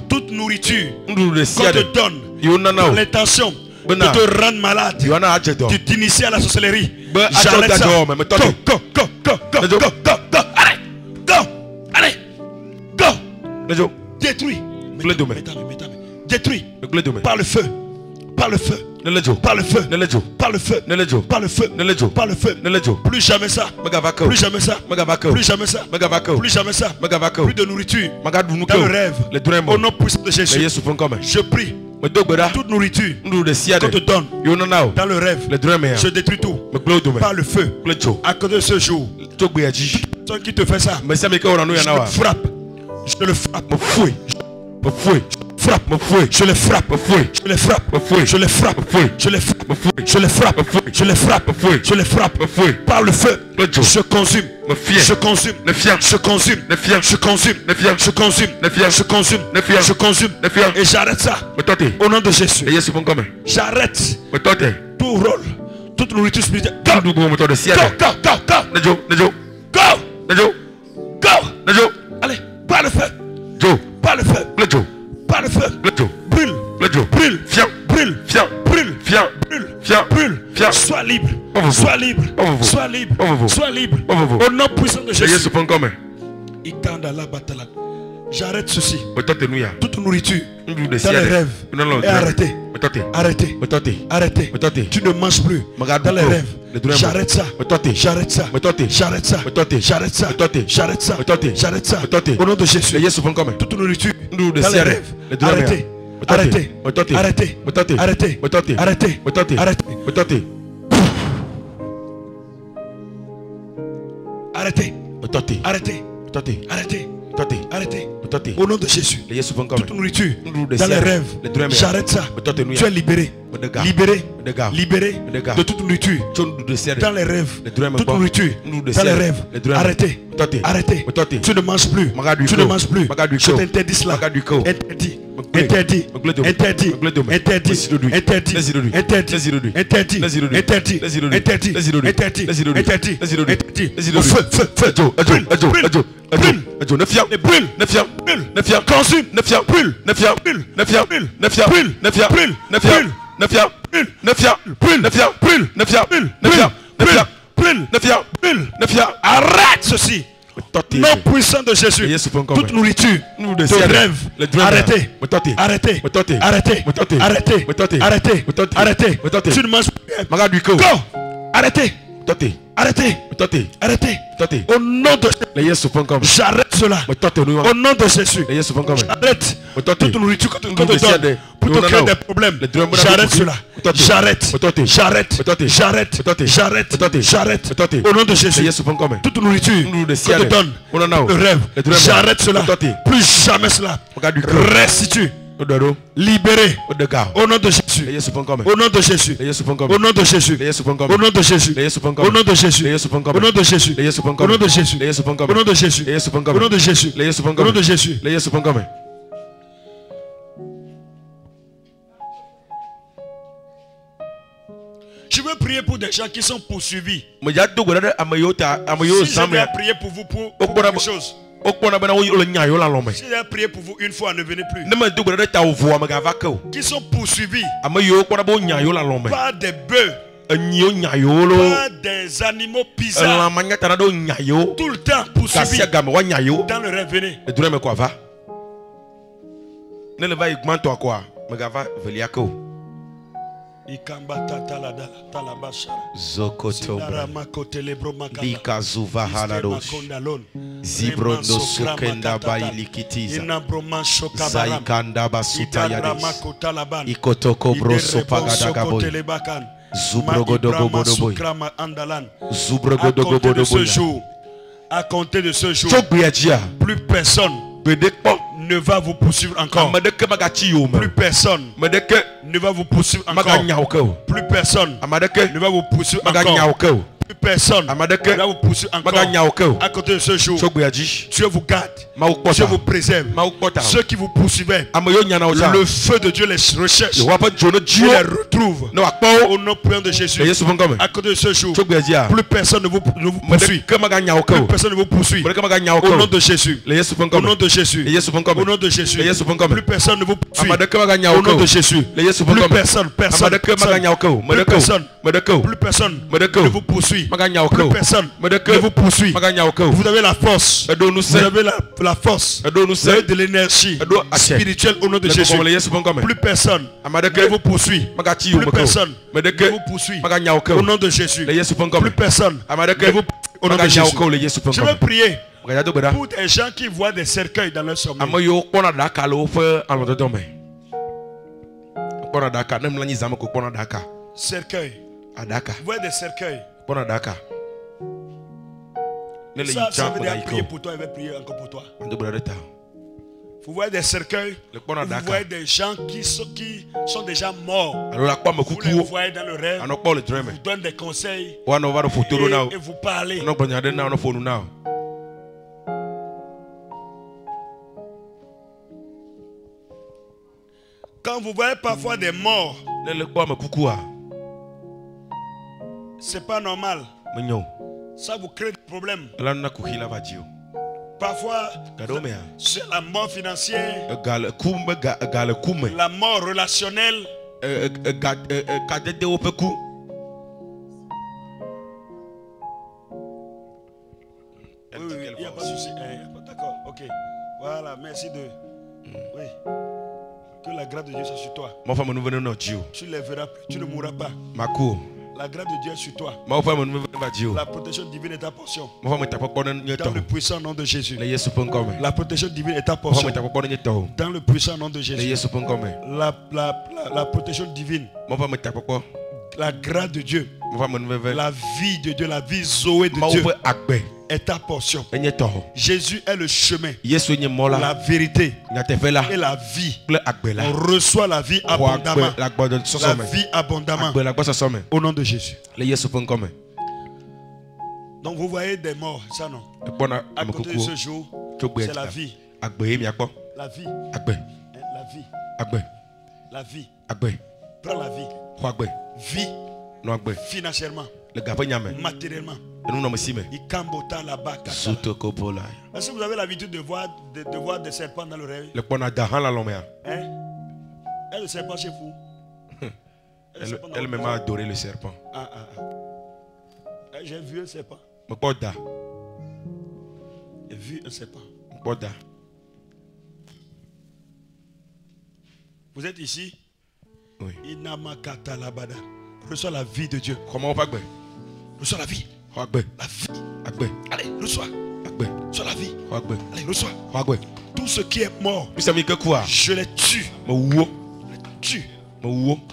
toute nourriture qu'on te donne dans l'intention de te rendre malade, de t'initier à la sorcellerie. J'arrête ça. Allez. Détruis. Détruis. Par le feu. Par le feu. Par le feu. Par le feu. Par le feu. Par le feu. Plus jamais ça. Plus jamais ça. Plus jamais ça. Plus jamais ça. Plus de nourriture. Dans le rêve. Au nom puissant de Jésus. Je prie. Toute nourriture qu'on te donne dans le rêve, je détruis tout par le feu. À cause de ce jour, celui qui te fait ça, je le frappe. Je le frappe. Frappe, je le frappe, je le frappe, je le frappe, je le frappe, je le frappe, je le frappe, je le frappe, par le feu, je consume, je consume, je consume, je consume, je consume, je consume, je consume, et j'arrête ça, au nom de Jésus, j'arrête tout rôle, toute nourriture spirituelle, go, allez, par le feu, par le feu, par le feu, brûle, brûle, sois libre, sois libre, sois libre, sois libre, au nom puissant de Jésus. J'arrête ceci, toute nourriture dans les rêves, et arrêtez, tu ne manges plus dans les rêves. J'arrête ça, j'arrête ça, j'arrête ça, j'arrête ça, j'arrête ça, j'arrête ça, au nom de Jésus. Toute nourriture dans les rêves, arrêtez, arrêtez, arrêtez, arrêtez, arrêtez, arrêtez, arrêtez, arrêtez, au nom de Jésus. Toute nourriture dans les rêves, j'arrête ça. Tu es libéré, libéré de toute nourriture dans les rêves. Toute nourriture dans les rêves, arrêtez, tu ne manges plus, tu ne manges plus. Je t'interdis cela, interdit, interdit, interdit, arrête ceci. Nom puissant de Jésus. Toute nourriture de rêve, arrêtez, arrêtez, arrêtez. Tu ne manges plus. Go. Arrêtez. Arrêtez. Au nom de Jésus. J'arrête cela. Au nom de Jésus. J'arrête toute nourriture qu'on te donne pour te créer des problèmes. J'arrête cela. J'arrête. Au nom de Jésus. Toute nourriture qu'on te donne. Le rêve. J'arrête cela. Plus jamais cela. Restitue. Libéré au nom de Jésus. Au nom de Jésus. Au nom de Jésus. Au nom de Jésus. Au nom de Jésus. Au nom de Jésus. Au nom de Jésus. Au nom de Jésus. Au nom de Jésus. Au nom de Jésus. Je veux prier pour des gens qui sont poursuivis. Si je viens prier pour vous pour quelque chose, Si j'ai prié pour vous une fois, ne venez plus. Qui sont poursuivis par des bœufs, pas des animaux bizarres, tout le temps poursuivis dans le rêve. Venez. Zokotoba Likazuva Haladosh Zibrondo Sukenda Bailikitiza Zaikanda Basuta Yadis Ikotoko Broso Pagadagaboy Zubrogodogobodoboy Zubrogodogobodoboy. À compter de ce jour, plus personne ne va vous poursuivre encore. Plus personne ne va vous poursuivre encore. Plus personne ne va vous poursuivre encore. Plus personne ne va vous poursuivre encore. À côté de ce jour, Dieu vous garde, Dieu vous préserve. Ceux qui vous poursuivaient, le feu de Dieu les recherche, Dieu les retrouve. Au nom puissant de Jésus, à côté de ce jour, plus personne ne vous poursuit. Plus personne ne vous poursuit. Au nom de Jésus, au nom de Jésus, au nom de Jésus, plus personne ne vous poursuit. Au nom de Jésus, plus personne ne vous poursuit. Plus personne ne vous poursuit. Vous avez la force. Vous avez la force. Vous avez de l'énergie spirituelle au nom de Jésus. Plus personne ne vous poursuit. Plus personne ne vous poursuit. Au nom de Jésus. Plus personne ne vous poursuit. Au nom de Jésus. Je veux prier pour des gens qui voient des cercueils dans leur sommeil. Cercueil. Vous voyez des cercueils. Ça veut dire prier pour toi, il va prier encore pour toi. Vous voyez des cercueils, vous voyez des gens qui sont déjà morts. Vous les voyez dans le rêve, vous donnent des conseils et vous parlez. Quand vous voyez parfois des morts, c'est pas normal. Ça vous crée des problèmes. Parfois, c'est la mort financière, la mort relationnelle. Il n'y a pas de souci. D'accord, ok. Voilà, merci de... Oui. Que la grâce de Dieu soit sur toi. Tu ne lèveras plus, tu ne mourras pas. La grâce de Dieu est sur toi. La protection divine est ta portion. Dans le puissant nom de Jésus. La protection divine est ta portion. Dans le puissant nom de Jésus. La protection divine. La grâce de Dieu. La vie de Dieu. La vie Zoé de Dieu est ta portion. Jésus est le chemin, la vérité et la vie. On reçoit la vie abondamment. La vie abondamment. Au nom de Jésus. Donc vous voyez des morts, ça non. À côté de ce jour, c'est la vie. La vie. La vie. La vie. Prends la vie. Vie. Financièrement. Matériellement. Est-ce que vous avez l'habitude de voir des serpents dans le rêve? Hein? Et le serpent chez vous? Elle m'a adoré le serpent. J'ai vu un serpent. J'ai vu un serpent. Vous êtes ici? Oui. Reçois la vie de Dieu. Comment on va? Reçois la vie. La vie. Allez, reçois. Reçois la vie. Allez, reçois. Tout ce qui est mort, je les tue.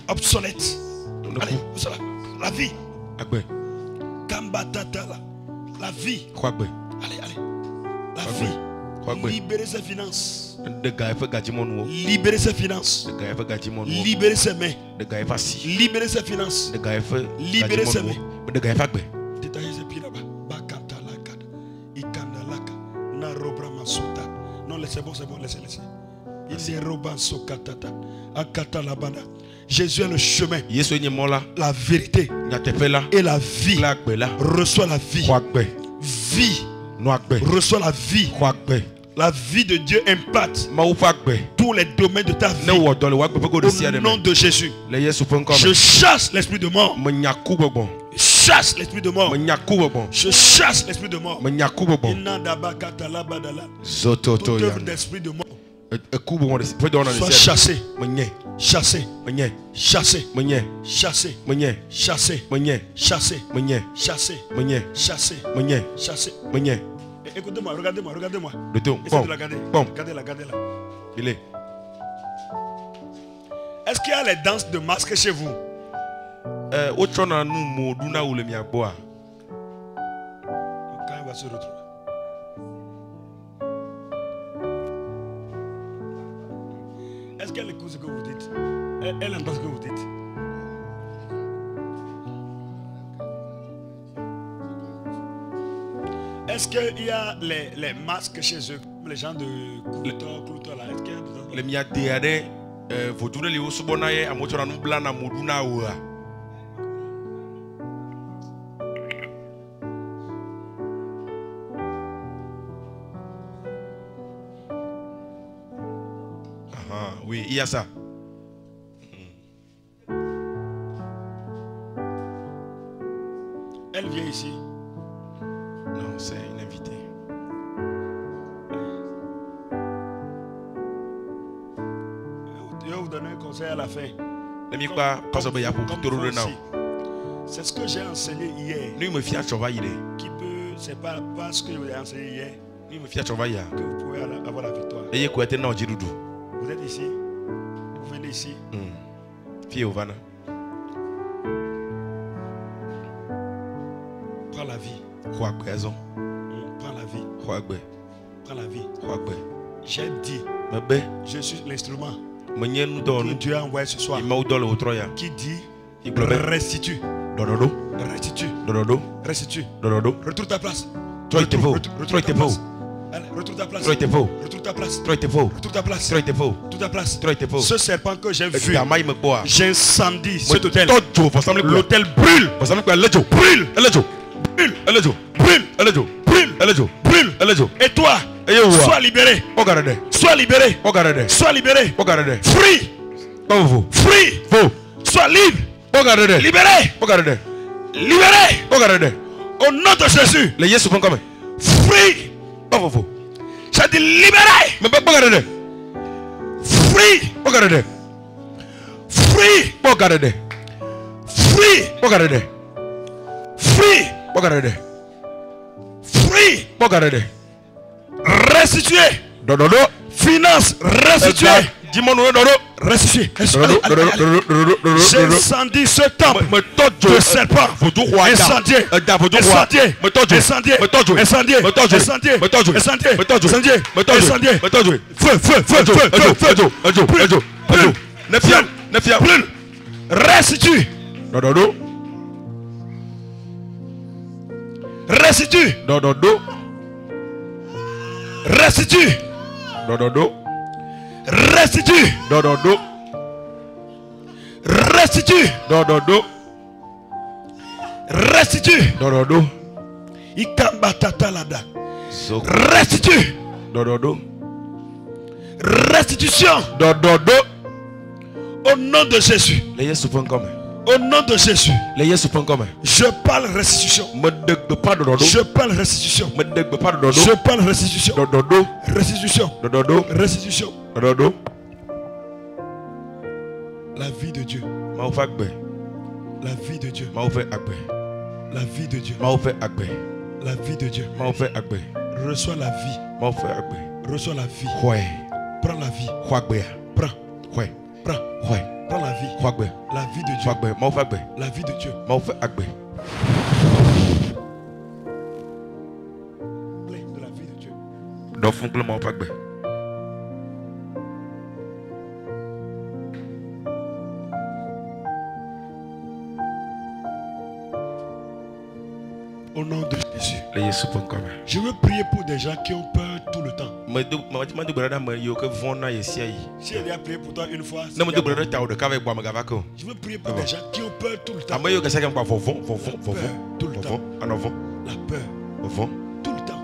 Obsolète. Allez, reçois la vie. Kambatatala. La vie. Allez. La vie. Libérer ses finances. Libérer ses finances. Libérer ses mains. Libérer ses finances. Libérer ses mains. Détaillez ses pieds là-bas. Non, c'est bon, laissez. Jésus est le chemin, la vérité et la vie. Reçois la vie. Vie Reçois la vie. La vie de Dieu impacte tous les domaines de ta vie. Au nom de Jésus. Je chasse l'esprit de mort. Je chasse l'esprit de mort. Je chasse l'esprit de mort. Toute œuvre d'esprit de mort soit chassé. Chassé. Chassé. Chassé. Chassé. Chassé. Chassé. Chassé. Écoutez-moi, regardez-moi, regardez-moi. Essayez de la garder. Regardez-la, regardez-la. Il est. Est-ce qu'il y a les danses de masque chez vous? Quand il va se retrouver. Est-ce qu'elle écoute ce que vous dites? Elle entend ce que vous dites? Est-ce qu'il y a les masques chez eux, les gens de Clouteur là? Est-ce qu'il y a dedans? Les miadéadés, vous tournez les osobonaye, à moto nous blanc à moduna oua. Oui, il y a ça. Elle vient ici. Non, c'est une invitée. Je vais vous donner un conseil à la fin. C'est ce que j'ai enseigné hier. Qui peut, c'est pas ce que j'ai enseigné hier. Que vous pouvez avoir la victoire. Vous êtes ici. Vous venez ici. Prends la vie. Prends la vie. Prends la vie. J'ai dit, je suis l'instrument que Dieu a envoyé ce soir. Qui dit, restitue. Restitue. Restitue. Retrouve ta place. Retrouve ta place. Retrouve ta place. Retrouve ta place. Retrouve ta place. Retrouve ta place. Ce serpent que j'ai vu, j'incendie cet hôtel. L'hôtel brûle. Brûle. Et toi, sois libéré. Sois libéré. Sois libéré. Free. Free. Sois libre. Libéré. Libéré. Au nom de Jésus. Free. J'ai dit libéré. Free. Free. Free. Free. Restitué. Finance. Restitué. Restitué. J'incendie ce temple de serpent. Incendié. Restitue. Restitue. Restitue. Restitue. Restitue. Restitue. Ikambatatalada. Restitue. Restitution. Au nom de Jésus. Au nom de Jésus. Je parle restitution. Je parle restitution. Je parle restitution. Restitution. Restitution. La vie de Dieu. La vie de Dieu. La vie de Dieu. La vie de Dieu. Reçois la vie. Reçois la vie. Prends la vie. Prends. Prends la vie. La vie de Dieu. La vie de Dieu. De la vie de Dieu. Au nom de Jésus. Je veux prier pour des gens qui ont peur tout le temps. Si elle a prié pour toi une fois, je veux prier pour des gens qui ont peur tout le temps. Tout le temps. La peur. Tout le temps.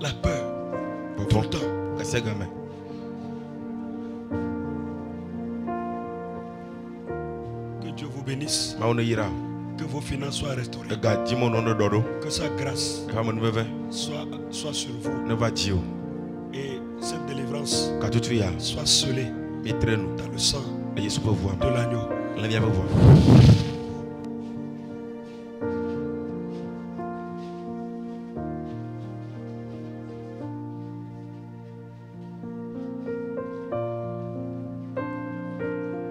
La peur. Tout le temps. Que Dieu vous bénisse. Que vos finances soient restaurées. Que sa grâce soit sur vous. Et cette délivrance soit scellée dans le sang de l'agneau.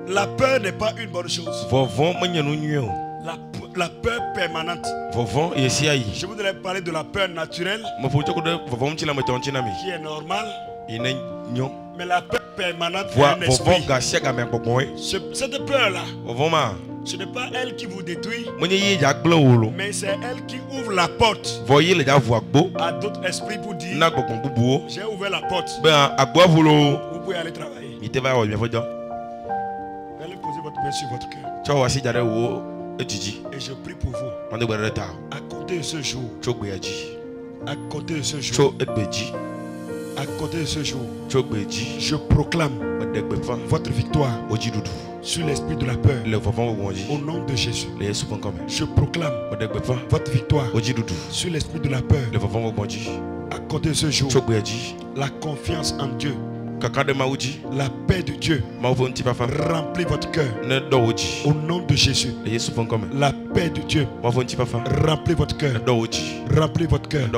La peur n'est pas une bonne chose. La peur permanente. Je voudrais parler de la peur naturelle qui est normale. Mais la peur permanente est un esprit. Cette peur-là, ce n'est pas elle qui vous détruit, mais c'est elle qui ouvre la porte à d'autres esprits pour dire j'ai ouvert la porte. Vous pouvez aller travailler. Allez poser votre main sur votre cœur. Et je prie pour vous. À compter de ce jour. À compter de ce jour. À côté de ce jour, je proclame votre victoire sur l'esprit de la peur. Au nom de Jésus. Je proclame votre victoire sur l'esprit de la peur. À côté de ce jour, la confiance en Dieu, la paix de Dieu remplit votre cœur. Au nom de Jésus. La paix de Dieu remplit votre cœur. Remplis votre cœur.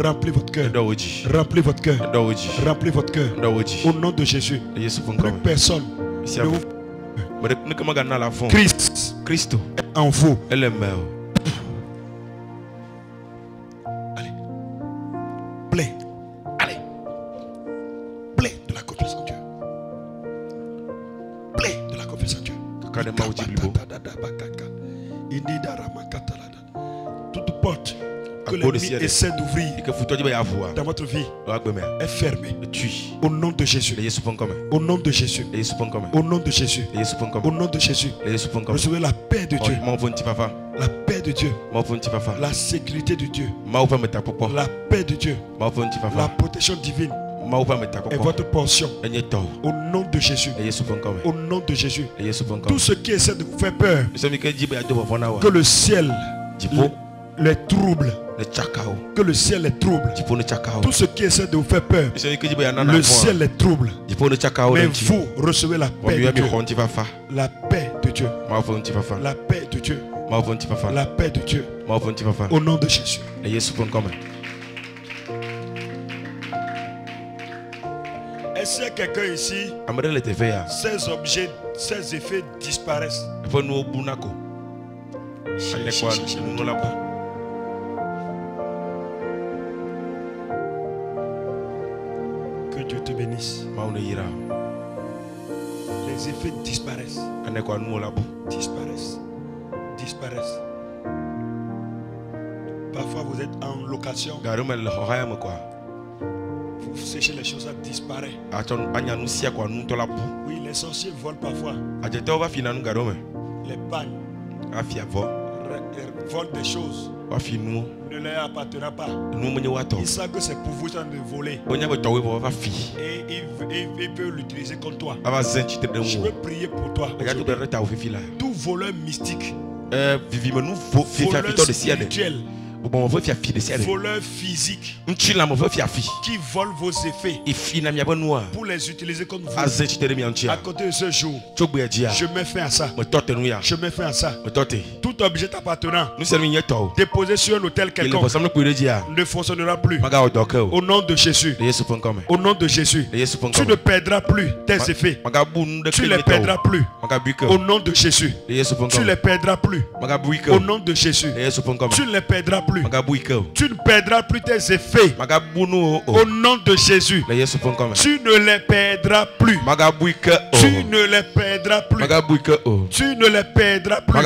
Remplis votre cœur. Remplis votre cœur. Remplis votre cœur. Au nom de Jésus. Plus personne ne vous... Christ est en vous. Allez. Plein. Allez. Plein de la confiance en Dieu. Plein de la confiance en Dieu. Toute porte que l'ennemi essaie d'ouvrir dans votre vie est fermée. Au nom de Jésus. Au nom de Jésus. Au nom de Jésus. Au nom de Jésus. Recevez la paix de Dieu. La paix de Dieu. La sécurité de Dieu. La paix de Dieu. La protection divine est votre portion. Au nom de Jésus. Au nom de Jésus. Tout ce qui essaie de vous faire peur, que le ciel les trouble. Que le ciel les trouble. Tout ce qui essaie de vous faire peur, le ciel les trouble. Mais vous recevez la paix de Dieu. La paix de Dieu. La paix de Dieu. La paix de Dieu. Au nom de Jésus. Est-ce que quelqu'un ici, ces objets, ces effets disparaissent? Que Dieu te bénisse. Les effets disparaissent. Disparaissent. Parfois vous êtes en location. Vous séchez les choses, ça disparaît. Oui, les sorciers volent parfois. Les bagnes volent des choses. Ne leur appartiendra pas. Ils savent que c'est pour vous de voler. Et ils peuvent l'utiliser contre toi. Je veux prier pour toi. Tout voleur mystique, voleur spirituel, voleur physique qui vole vos effets pour les utiliser contre vous. À côté de ce jour, je mets fin à ça. Je mets fin à ça. Tout objet appartenant déposé sur un hôtel quelconque ne fonctionnera plus. Au nom de Jésus. Au nom de Jésus. Tu ne perdras plus tes effets. Tu ne les perdras plus. Au nom de Jésus. Tu ne les perdras plus. Au nom de Jésus. Tu ne les perdras plus. Tu ne perdras plus tes effets. Au nom de Jésus. Tu ne les perdras plus. Tu ne les perdras plus. Tu ne les perdras plus.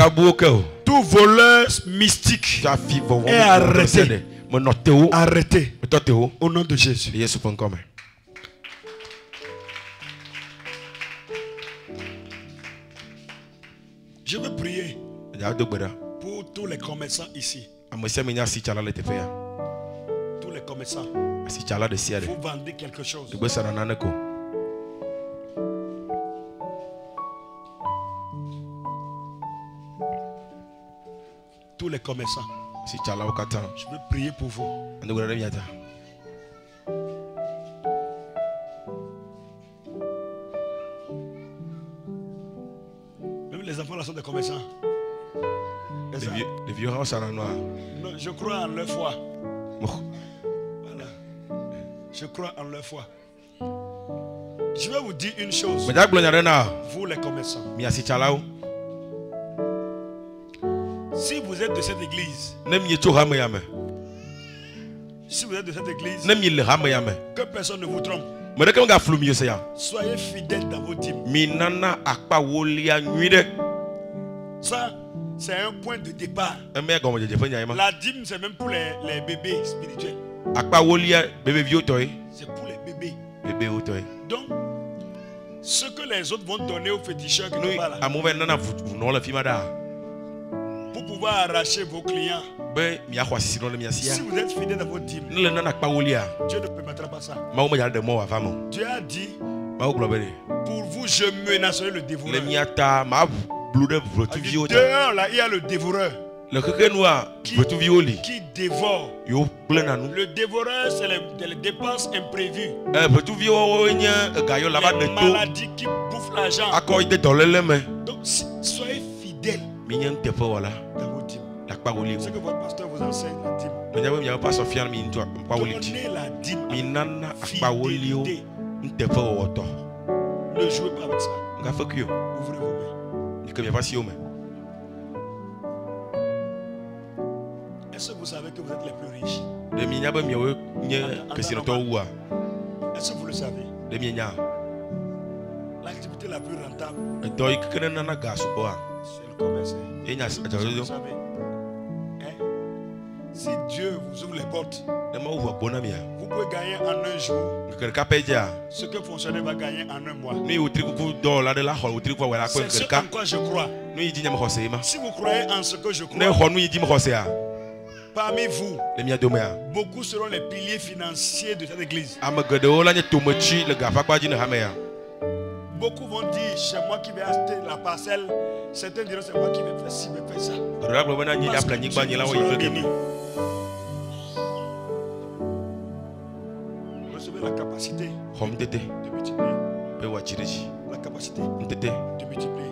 Tout voleur mystique est arrêté. Arrêté. Au nom de Jésus. Je veux prier pour tous les commerçants ici. Tous les commerçants, vous vendez quelque chose. Tous les commerçants, je veux prier pour vous. Même les enfants là sont des commerçants. Les vieux sont en noir. Non, je crois en leur foi. Voilà. Je crois en leur foi. Je vais vous dire une chose. Vous les commerçants. Si vous êtes de cette église, si vous êtes de cette église, que personne ne vous trompe. Soyez fidèles dans vos dîmes. Ça, c'est un point de départ. La dîme, c'est même pour les bébés spirituels. C'est pour les bébés. Donc, ce que les autres vont donner aux féticheurs qui ne sont pas là, pour pouvoir arracher vos clients. Si vous êtes fidèle dans votre dîme, Dieu ne permettra pas ça. Dieu a dit, pour vous, je menacerai le dévoreur. Dehors, là, il y a le dévoreur qui dévore. Le dévoreur, c'est les dépenses imprévues. Les maladies qui bouffent l'argent. Donc, soyez fidèles dans vos dîmes. Ce que votre pasteur vous enseigne, la dîme. Donnez la dîme. Fidélité. Ne jouez pas avec ça. Ouvrez vos mains. Est-ce que vous savez que vous êtes les plus riches? Est-ce que vous le savez? L'activité la plus rentable, c'est le commerce. Vous savez, si Dieu vous ouvre les portes, vous pouvez gagner en un jour ce que fonctionnaire va gagner en un mois. C'est ce en quoi je crois. Si vous croyez en ce que je crois, parmi vous, beaucoup seront les piliers financiers de cette église. Beaucoup vont dire, c'est moi qui vais acheter la parcelle. Certains diront, c'est moi qui vais faire ci, vais faire ça. Recevez la capacité de multiplier. La capacité de multiplier.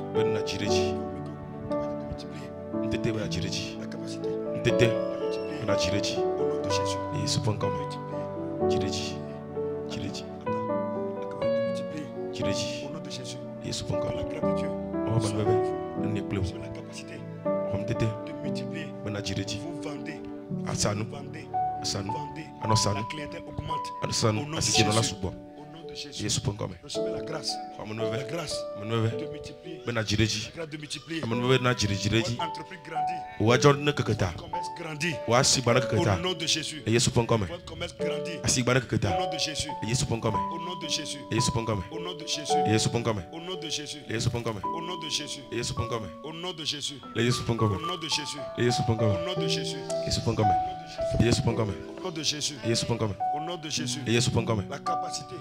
La capacité au nom de Jésus. Au nom de Jésus. La grâce de Dieu. Sur la capacité de multiplier. Vous vendez. La clientèle augmente. Au nom de Jésus. Au nom de Jésus. Recevez la grâce. La grâce de multiplier. La grâce de multiplier. Votre entreprise grandit. Votre commerce grandit. Au nom de Jésus. Votre commerce grandit. Au nom de Jésus. Au nom de Jésus. Au nom de Jésus. Au nom de Jésus. Au nom de Jésus. Au nom de Jésus. Au nom de Jésus. Au nom de Jésus. Au nom de Jésus. Au nom de Jésus. Au nom de Jésus. La capacité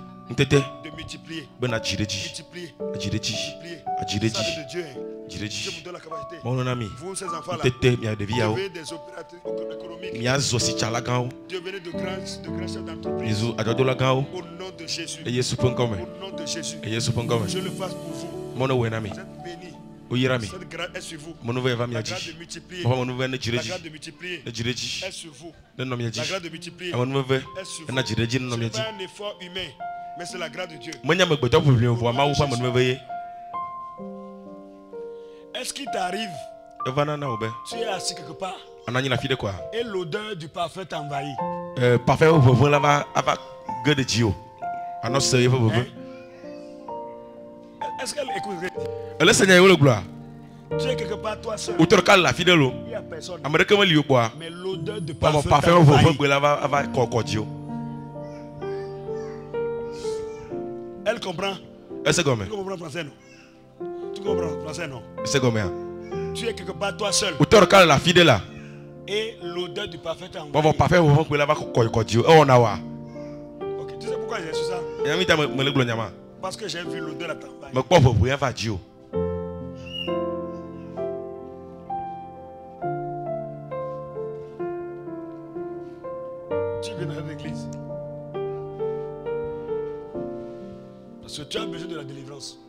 de multiplier. Multiplier. Ça de Dieu. Je vous donne la capacité. Vous, ces enfants-là, devenez des opérateurs économiques. Devenez de grands chefs d'entreprise. Au nom de Jésus. Au nom de Jésus. Je le fasse pour vous. Vous êtes bénis. Cette grâce est sur vous. La grâce de multiplier. La grâce de multiplier est sur vous. La grâce de multiplier est sur vous. Ce n'est pas un effort humain, mais c'est la grâce de Dieu. Est-ce qu'il t'arrive, tu es assis quelque part et l'odeur du parfum t'envahit? Est-ce qu'elle écoute? Tu es quelque part toi seul. Il n'y a personne. Mais l'odeur de parfum t'envahit. Elle comprend. Tu comprends français, non? Tu comprends français, non? Tu es quelque part toi seul. Et l'odeur du parfum t'a envoyé. Ok, tu sais pourquoi j'ai su ça? Parce que j'ai vu l'odeur de ta envoyé. Tu viens dans l'église. Parce que tu as besoin de la délivrance.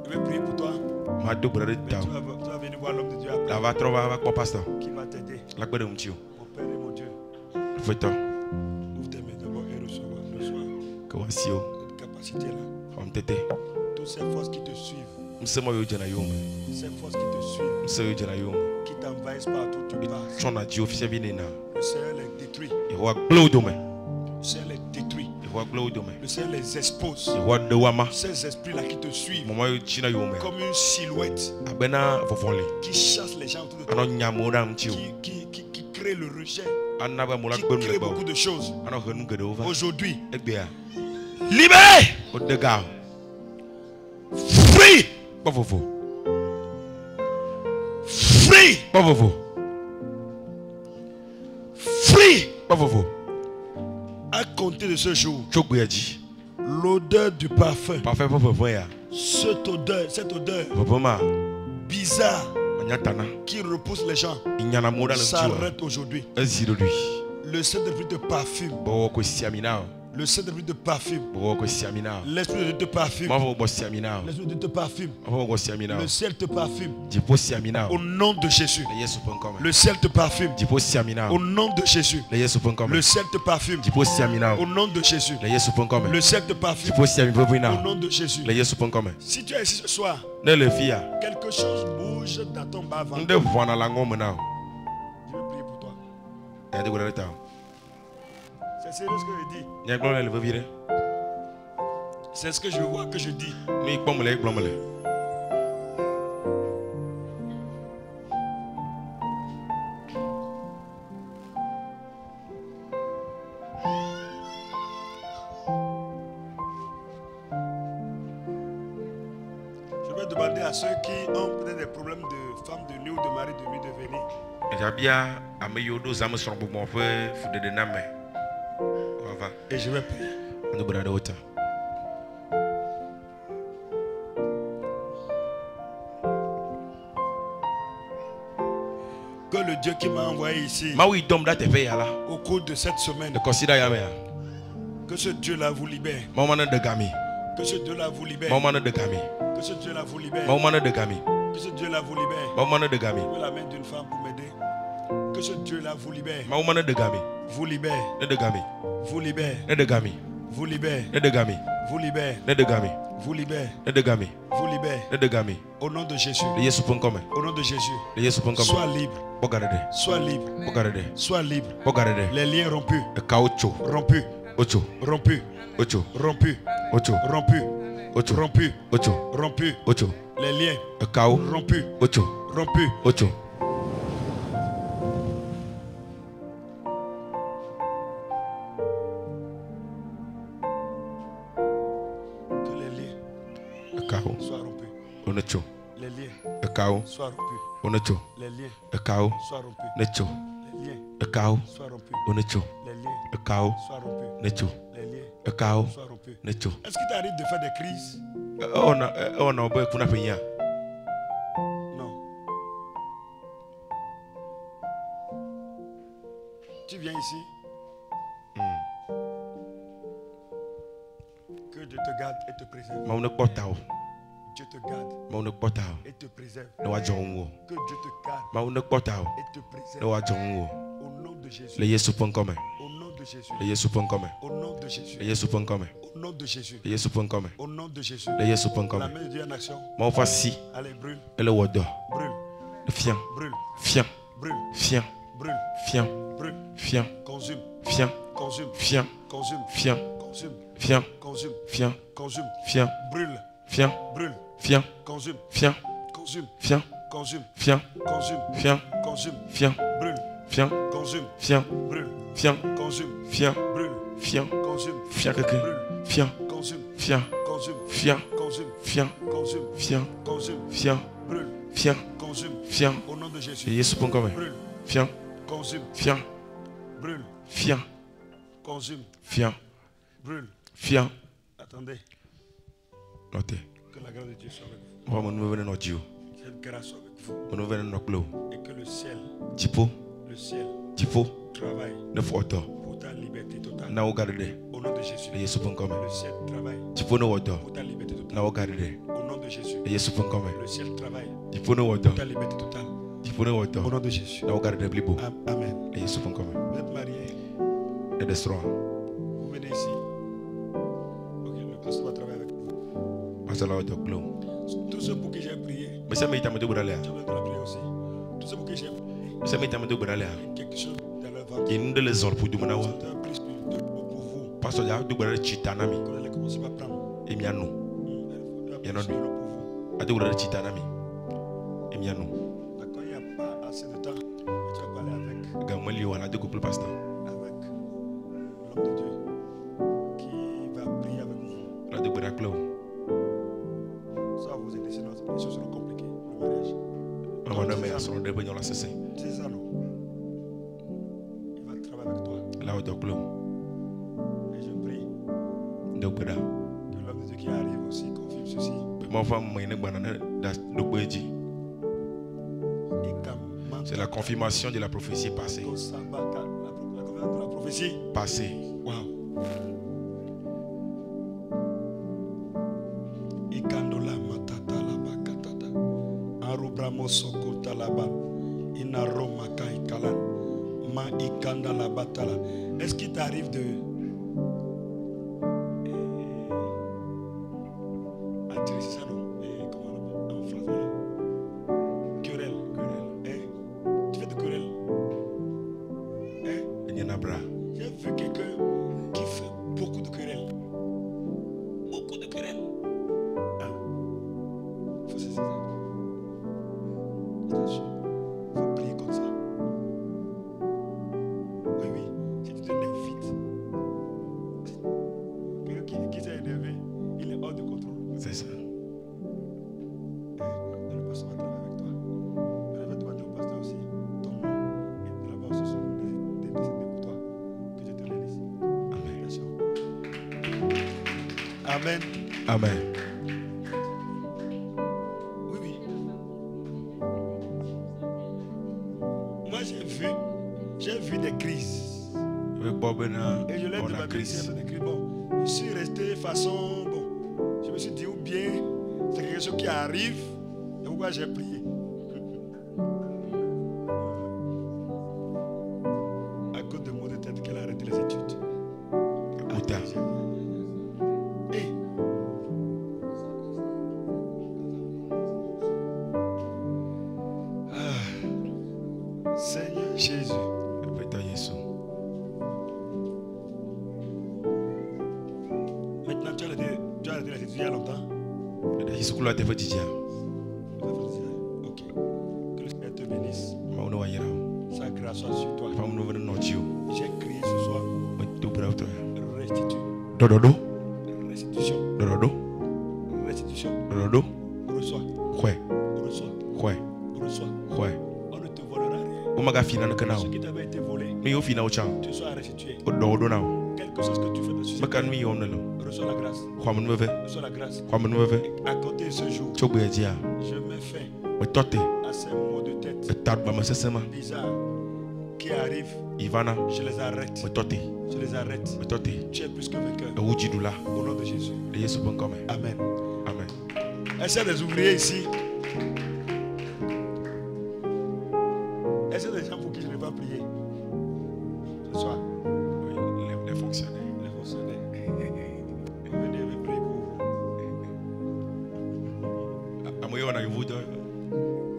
Je vais prier pour toi. Tu vas venir voir l'homme de Dieu après. Qui va t'aider. Mon Père et mon Dieu. Ouvre tes mains d'abord et reçois. Cette capacité-là. Toutes ces forces qui te suivent. Ces forces qui te suivent. Qui t'envahissent partout où tu passes. Le Seigneur les détruit. Le Seigneur les détruit. Le Seigneur les expose. Ces esprits-là qui te suivent comme une silhouette qui chasse les gens autour de toi, qui crée le rejet, qui crée beaucoup de choses. Aujourd'hui, libéré, free, free, free. À compter de ce jour, l'odeur du parfum, cette odeur bizarre qui repousse les gens, s'arrête aujourd'hui. Le Saint-Esprit de parfume. Le Saint-Esprit de parfume. L'Esprit de Dieu te parfume. L'Esprit de Dieu te parfume. Le ciel te parfume. Au nom de Jésus. Le ciel te parfume. Au nom de Jésus. Le ciel te parfume. Au nom de Jésus. Le ciel te parfume. Au nom de Jésus. Si tu es ici ce soir, quelque chose bouge dans ton bas-ventre. Je vais prier pour toi. C'est sérieux ce que je dis. C'est ce que je vois que je dis. Je vais demander à ceux qui ont peut-être des problèmes de femme de nuit ou de mari de nuit de venir. Et je vais prier. Que le Dieu qui m'a envoyé ici au cours de cette semaine, que ce Dieu-là vous libère. Que ce Dieu-là vous libère. Que ce Dieu-là vous libère. Que ce Dieu-là vous libère. Je la main d'une femme pour m'aider. Que ce Dieu-là vous libère. Vous libère. Vous libère. Vous libère. Vous libère. Vous libère. Vous libère. Au nom de Jésus. Au nom de Jésus. Sois libre. Sois libre. Sois libre. Les liens rompus. Rompus. Rompus. Rompus. Rompus. Rompus. Rompus. Les liens rompus. Rompus. Sois rompu. Les liens soient rompus. Les liens soient rompus. Les liens soient rompus. Les liens soient rompus. Les liens soient rompus. Est-ce qu'il t'arrive de faire des crises? Non. Tu viens ici. Que Dieu te garde et te préserve. Dieu te garde et te préserve. Que Dieu te garde et te préserve. Au nom de Jésus. Au nom de Jésus. Au nom de Jésus. Au nom de Jésus. Au nom de Jésus. La main de Dieu en action. Allez, brûle. Brûle. Brûle. Brûle. Brûle. Brûle. Consume. Consume. Consume. Consume. Consume. Consume. Brûle. Brûle. Consume. Consume. Consume. Consume. Consume. Brûle. Consume. Brûle. Consume. Brûle. Consume. Brûle. Consume. Consume. Consume. Viens. Consume. Viens. Consume. Viens. Brûle. Viens. Consume. Viens. Au nom de Jésus. Jésus pour comme. Brûle. Viens. Consume. Viens. Brûle. Viens. Consume. Viens. Brûle. Viens. Attendez. Notez. Que la grâce de Dieu soit avec vous. Cette grâce soit avec vous. Et que le ciel. Le ciel. Travaille. Pour ta liberté totale. Au nom de Jésus. Le ciel travaille. Pour ta liberté totale. Au nom de Jésus. Le ciel travaille. Pour ta liberté totale. Au nom de Jésus. Amen. Vous êtes mariés. Vous venez ici. Ok, le pasteur va travailler avec vous. Tous ceux pour qui j'ai prié. Tu as besoin de la prière aussi. Tous ceux pour qui j'ai prié. Quelque chose dans leur ventre. C'est un plus de pour vous. Vous allez commencer par prendre. Quand il n'y a pas assez de temps, tu vas parler avec l'homme de Dieu qui va prier avec vous. Ça va vous aider, sinon les choses seront compliquées. Le mariage. C'est ça, non? Il va travailler avec toi. Et je prie que l'homme de Dieu qui arrive aussi confirme ceci. C'est la confirmation de la prophétie passée. La confirmation de la prophétie passée. Wow. Est-ce qu'il t'arrive de c'est ça non? Comment on appelle en français? Querelle. Tu fais de querelle? J'ai vu quelqu'un qui fait beaucoup de querelles. Beaucoup de querelles. Faut cesser ça. Il faut prier comme ça. Oui. Si tu te lèves vite. Quelqu'un qui s'est énervé, il est hors de contrôle. C'est ça. Le pasteur va travailler avec toi. Je vais demander au pasteur aussi ton nom et de là-bas aussi son nom des décédés pour toi. Que Dieu te l'aide ici. Amen. Amen. Oui. Moi j'ai vu des crises. Et je l'ai dit ma crise. Bon, je suis resté façon. Bon, je me suis dit ou bien c'est quelque chose qui arrive. Et pourquoi j'ai prié? À cause de maux de tête qu'elle a arrêté les études. Seigneur Jésus. Maintenant tu as arrêté les études il y a longtemps. Ok. Que le Seigneur te bénisse. Sa grâce soit sur toi. J'ai crié ce soir. Restitue. Restitution. Restitution. Reçois. On ne te volera rien. Ce qui t'avait été volé, tu sois restitué. Quelque chose que tu fais de ce reçois la grâce. Reçois la grâce. Et à côté de ce jour, je me fais à ces maux de tête bizarres qui arrivent. Je les arrête. Je les arrête. Tu es plus que vainqueur. Au nom de Jésus. Amen. Est-ce qu'il y a des ouvriers ici? Est-ce qu'il y a des gens pour qui je n'ai pas prié ce soir? Oui, les fonctionnaires. Venez me prier pour vous.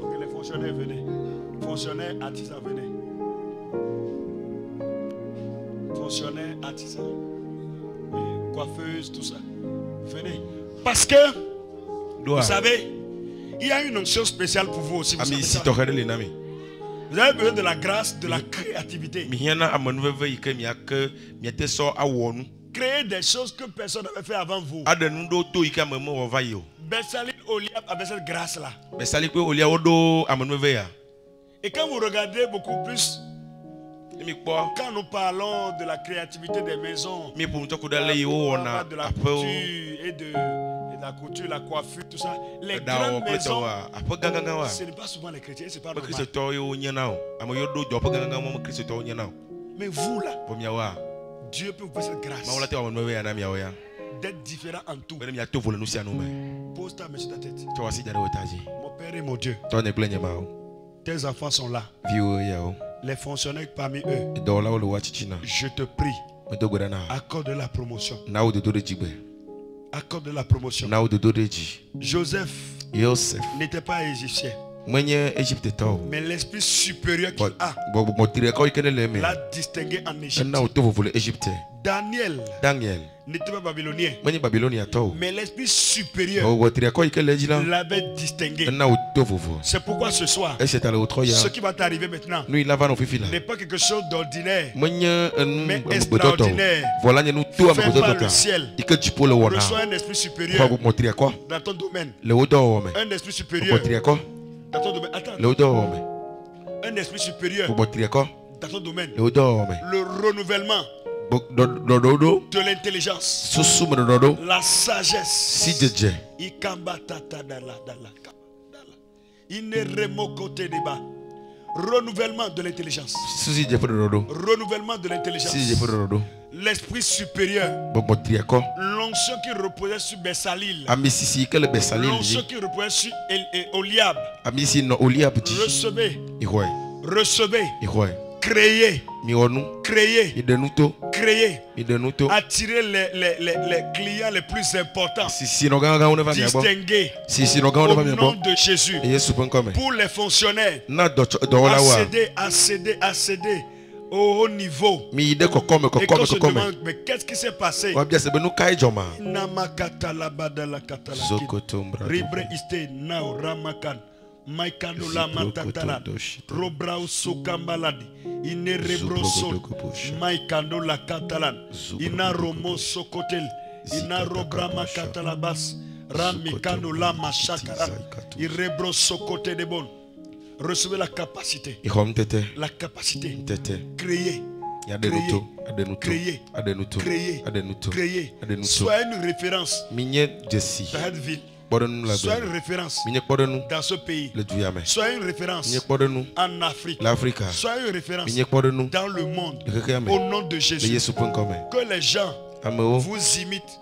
Ok, les fonctionnaires, venez. Fonctionnaires, artisans, venez. Fonctionnaires, artisans. Coiffeuses, tout ça. Venez. Parce que, vous savez, il y a une onction spéciale pour vous aussi. Vous avez besoin de la grâce, de la créativité. créer des choses que personne n'avait fait avant vous. Bessalil Oholiab avait cette grâce-là. Et quand vous regardez beaucoup plus, quand nous parlons de la créativité des maisons, de la couture et de la couture, la coiffure, tout ça, les grandes maisons, ce n'est pas souvent les chrétiens, c'est pas normal. Mais vous là, Dieu peut vous faire cette grâce d'être différent en tout. Pose ta main sur ta tête. Mon Père et mon Dieu, tes enfants sont là. Les fonctionnaires parmi eux, je te prie, accorde la promotion. Accorde la promotion. Joseph n'était pas égyptien, mais l'esprit supérieur qu'il a l'a distingué en Égypte. Daniel n'était pas babylonien, mais l'esprit supérieur l'avait distingué. C'est pourquoi ce soir, ce qui va t'arriver maintenant n'est pas quelque chose d'ordinaire, mais extraordinaire. Fait par le ciel. Reçois un esprit supérieur dans ton domaine. Un esprit supérieur dans ton domaine. Attends. Un esprit supérieur dans ton domaine. Le renouvellement de l'intelligence, la sagesse, renouvellement de l'intelligence, renouvellement de l'intelligence, l'esprit supérieur, l'onction qui reposait sur Bessalil, l'onction qui reposait sur Oholiab. Recevez, créer, attirer les clients les plus importants, distinguer au nom de Jésus. Pour les fonctionnaires, accéder au haut niveau. Et quand se demande, mais qu'est-ce qui s'est passé? Maikanola matatala robrao sokambaladi ine rebroso maikanola katalan ina romo sokotel ina robrama katalabas ramikanola machakara irebro sokote de bon. Recevez la capacité créer. Soyez une référence dans cette ville. Soyez une référence dans ce pays. Soyez une référence en Afrique. Soyez une référence dans le monde. Au nom de Jésus. Que les gens vous imitent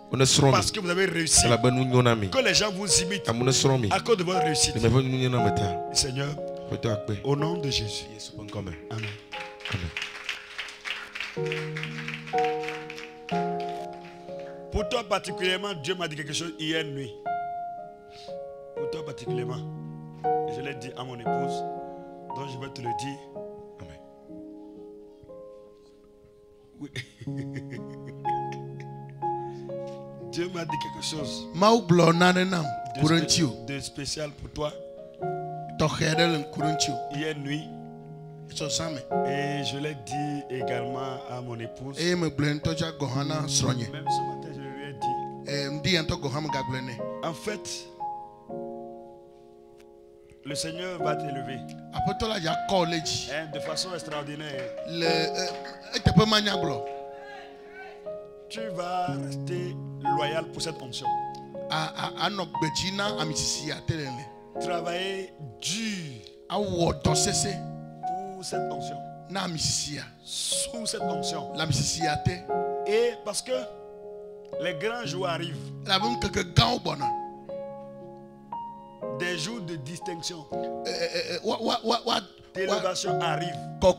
parce que vous avez réussi. Que les gens vous imitent à cause de votre réussite. Seigneur, au nom de Jésus. Amen. Pour toi particulièrement, Dieu m'a dit quelque chose hier nuit. Pour toi particulièrement, je l'ai dit à mon épouse, donc je vais te le dire. Amen. Oui. Dieu m'a dit quelque chose de spécial pour toi hier nuit. Et je l'ai dit également à mon épouse. Même ce matin, je lui ai dit. En fait, le Seigneur va t'élever de façon extraordinaire. Tu vas rester loyal pour cette onction. Travailler dur pour cette onction. Sous cette onction. Et parce que les grands jours arrivent. Des jours de distinction. D'élévation arrive. Par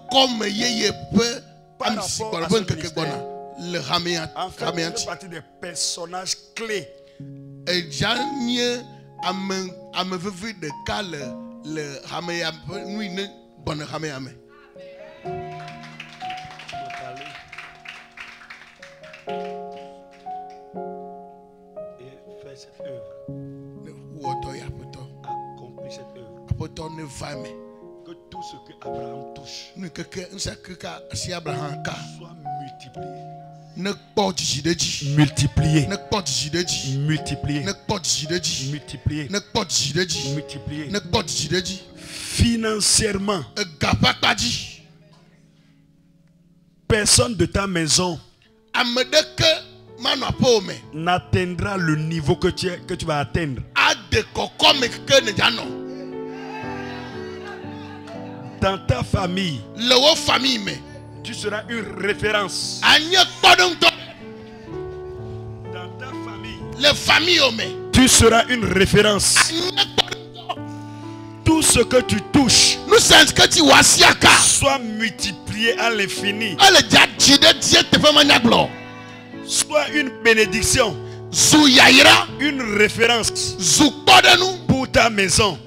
rapport à ce ministère. En fait, tu fais partie des personnages clés. Et fais cette œuvre. Accomplis cette œuvre. Que tout ce que Abraham touche soit multiplié. multiplier, multiplier, multiplier, financièrement. Personne de ta maison n'atteindra le niveau que tu vas atteindre. Dans ta famille, tu seras une référence. Dans ta famille, tu seras une référence. Tout ce que tu touches soit multiplié à l'infini. Soit une bénédiction, une référence pour ta maison.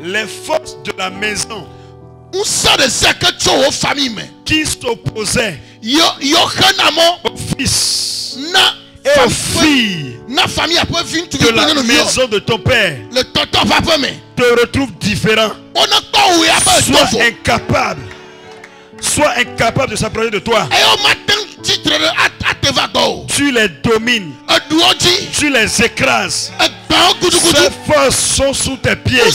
Les forces de la maison qui s'opposaient au fils et aux filles de la maison de ton père te retrouvent différent. Sois incapable de s'approcher de toi. Tu les domines, tu les écrases. Ces forces sont sous tes pieds.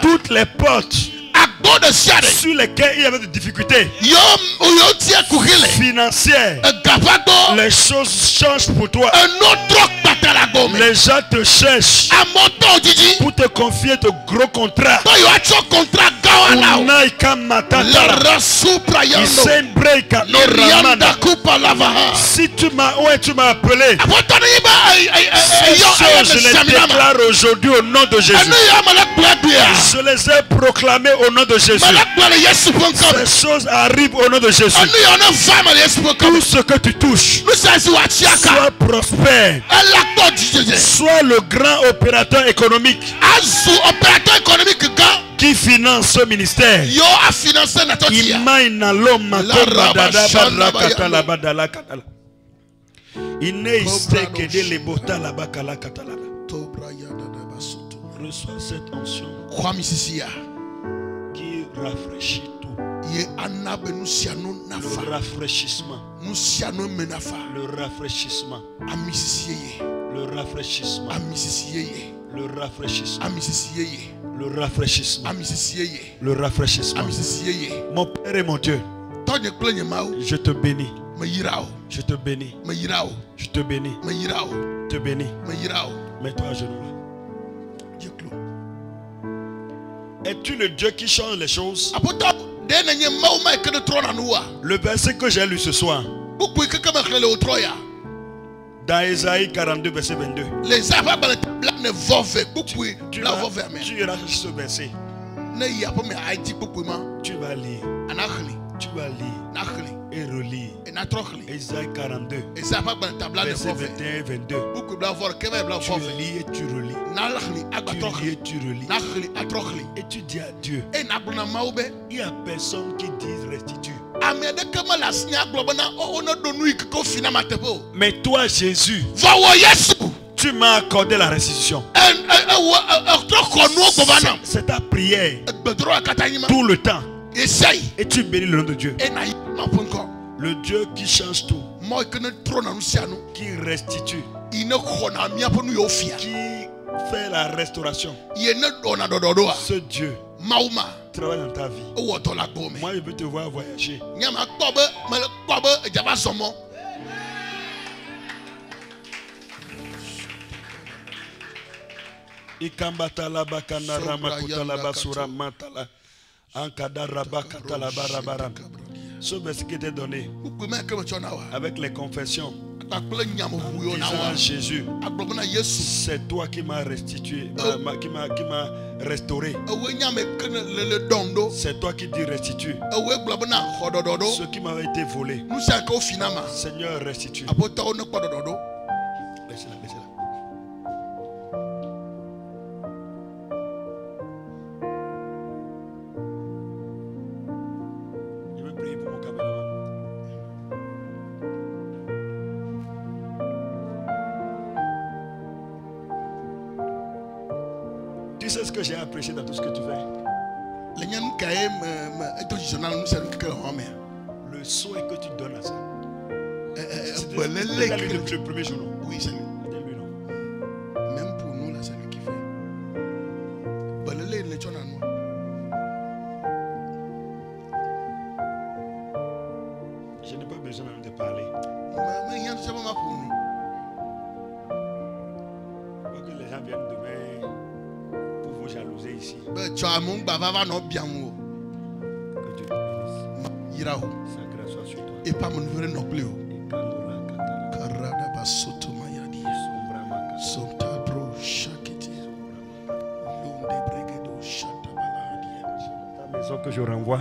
Toutes les portes sur lesquelles il y avait des difficultés financières, les choses changent pour toi. Les gens te cherchent pour te confier de gros contrats. Si tu m'as appelé, je les déclare aujourd'hui au nom de Jésus. Je les ai proclamés au nom de Jésus. Ces choses arrivent au nom de Jésus. Tout ce que tu touches soit prospère. Soit le grand opérateur économique qui finance ce ministère. Reçois cette onction qui rafraîchit tout. Le rafraîchissement. Le rafraîchissement. Le rafraîchissement. Le rafraîchissement. Le rafraîchissement. Le rafraîchissement. Mon Père et mon Dieu, je te bénis. Je te bénis. Je te bénis. Je te bénis. Mets-toi à genoux là. Es-tu le Dieu qui change les choses? Le verset que j'ai lu ce soir, dans Ésaïe 42, verset 22. Tu iras chercher ce verset. Tu vas lire. Tu vas lire et relire. Ésaïe 42, verset 21 et 22. Tu lis et tu relis. Tu lis et tu relis. Et tu dis à Dieu, il n'y a personne qui dise restitue. Mais toi, Jésus, tu m'as accordé la restitution. C'est ta prière tout le temps. Et tu bénis le nom de Dieu. Le Dieu qui change tout, qui restitue, qui fait la restauration. Ce Dieu travaille dans ta vie. Moi, je veux te voir voyager. Ikambata la bakana ramakuta la basura matala. Ankada rabakata la barabaram. Ce verset qui était donné avec les confessions. Disant Jésus, c'est toi qui m'as restitué, qui m'a restauré. C'est toi qui dis restitue. Ce qui m'avait été volé, Seigneur, restitue. Laissez-la. Je veux prier pour mon caméraman. Tu sais ce que j'ai apprécié dans tout ce que tu fais? Le souhait que tu donnes à ça. C'est le premier jour. Oui, c'est lui. Même pour nous, là, c'est lui qui fait. Je n'ai pas besoin même de parler. Pas que les gens viennent demain pour vous jalouser ici. Que Dieu te bénisse. Sa grâce soit sur toi. Et pas mon vrai non plus. Ta maison que je renvoie.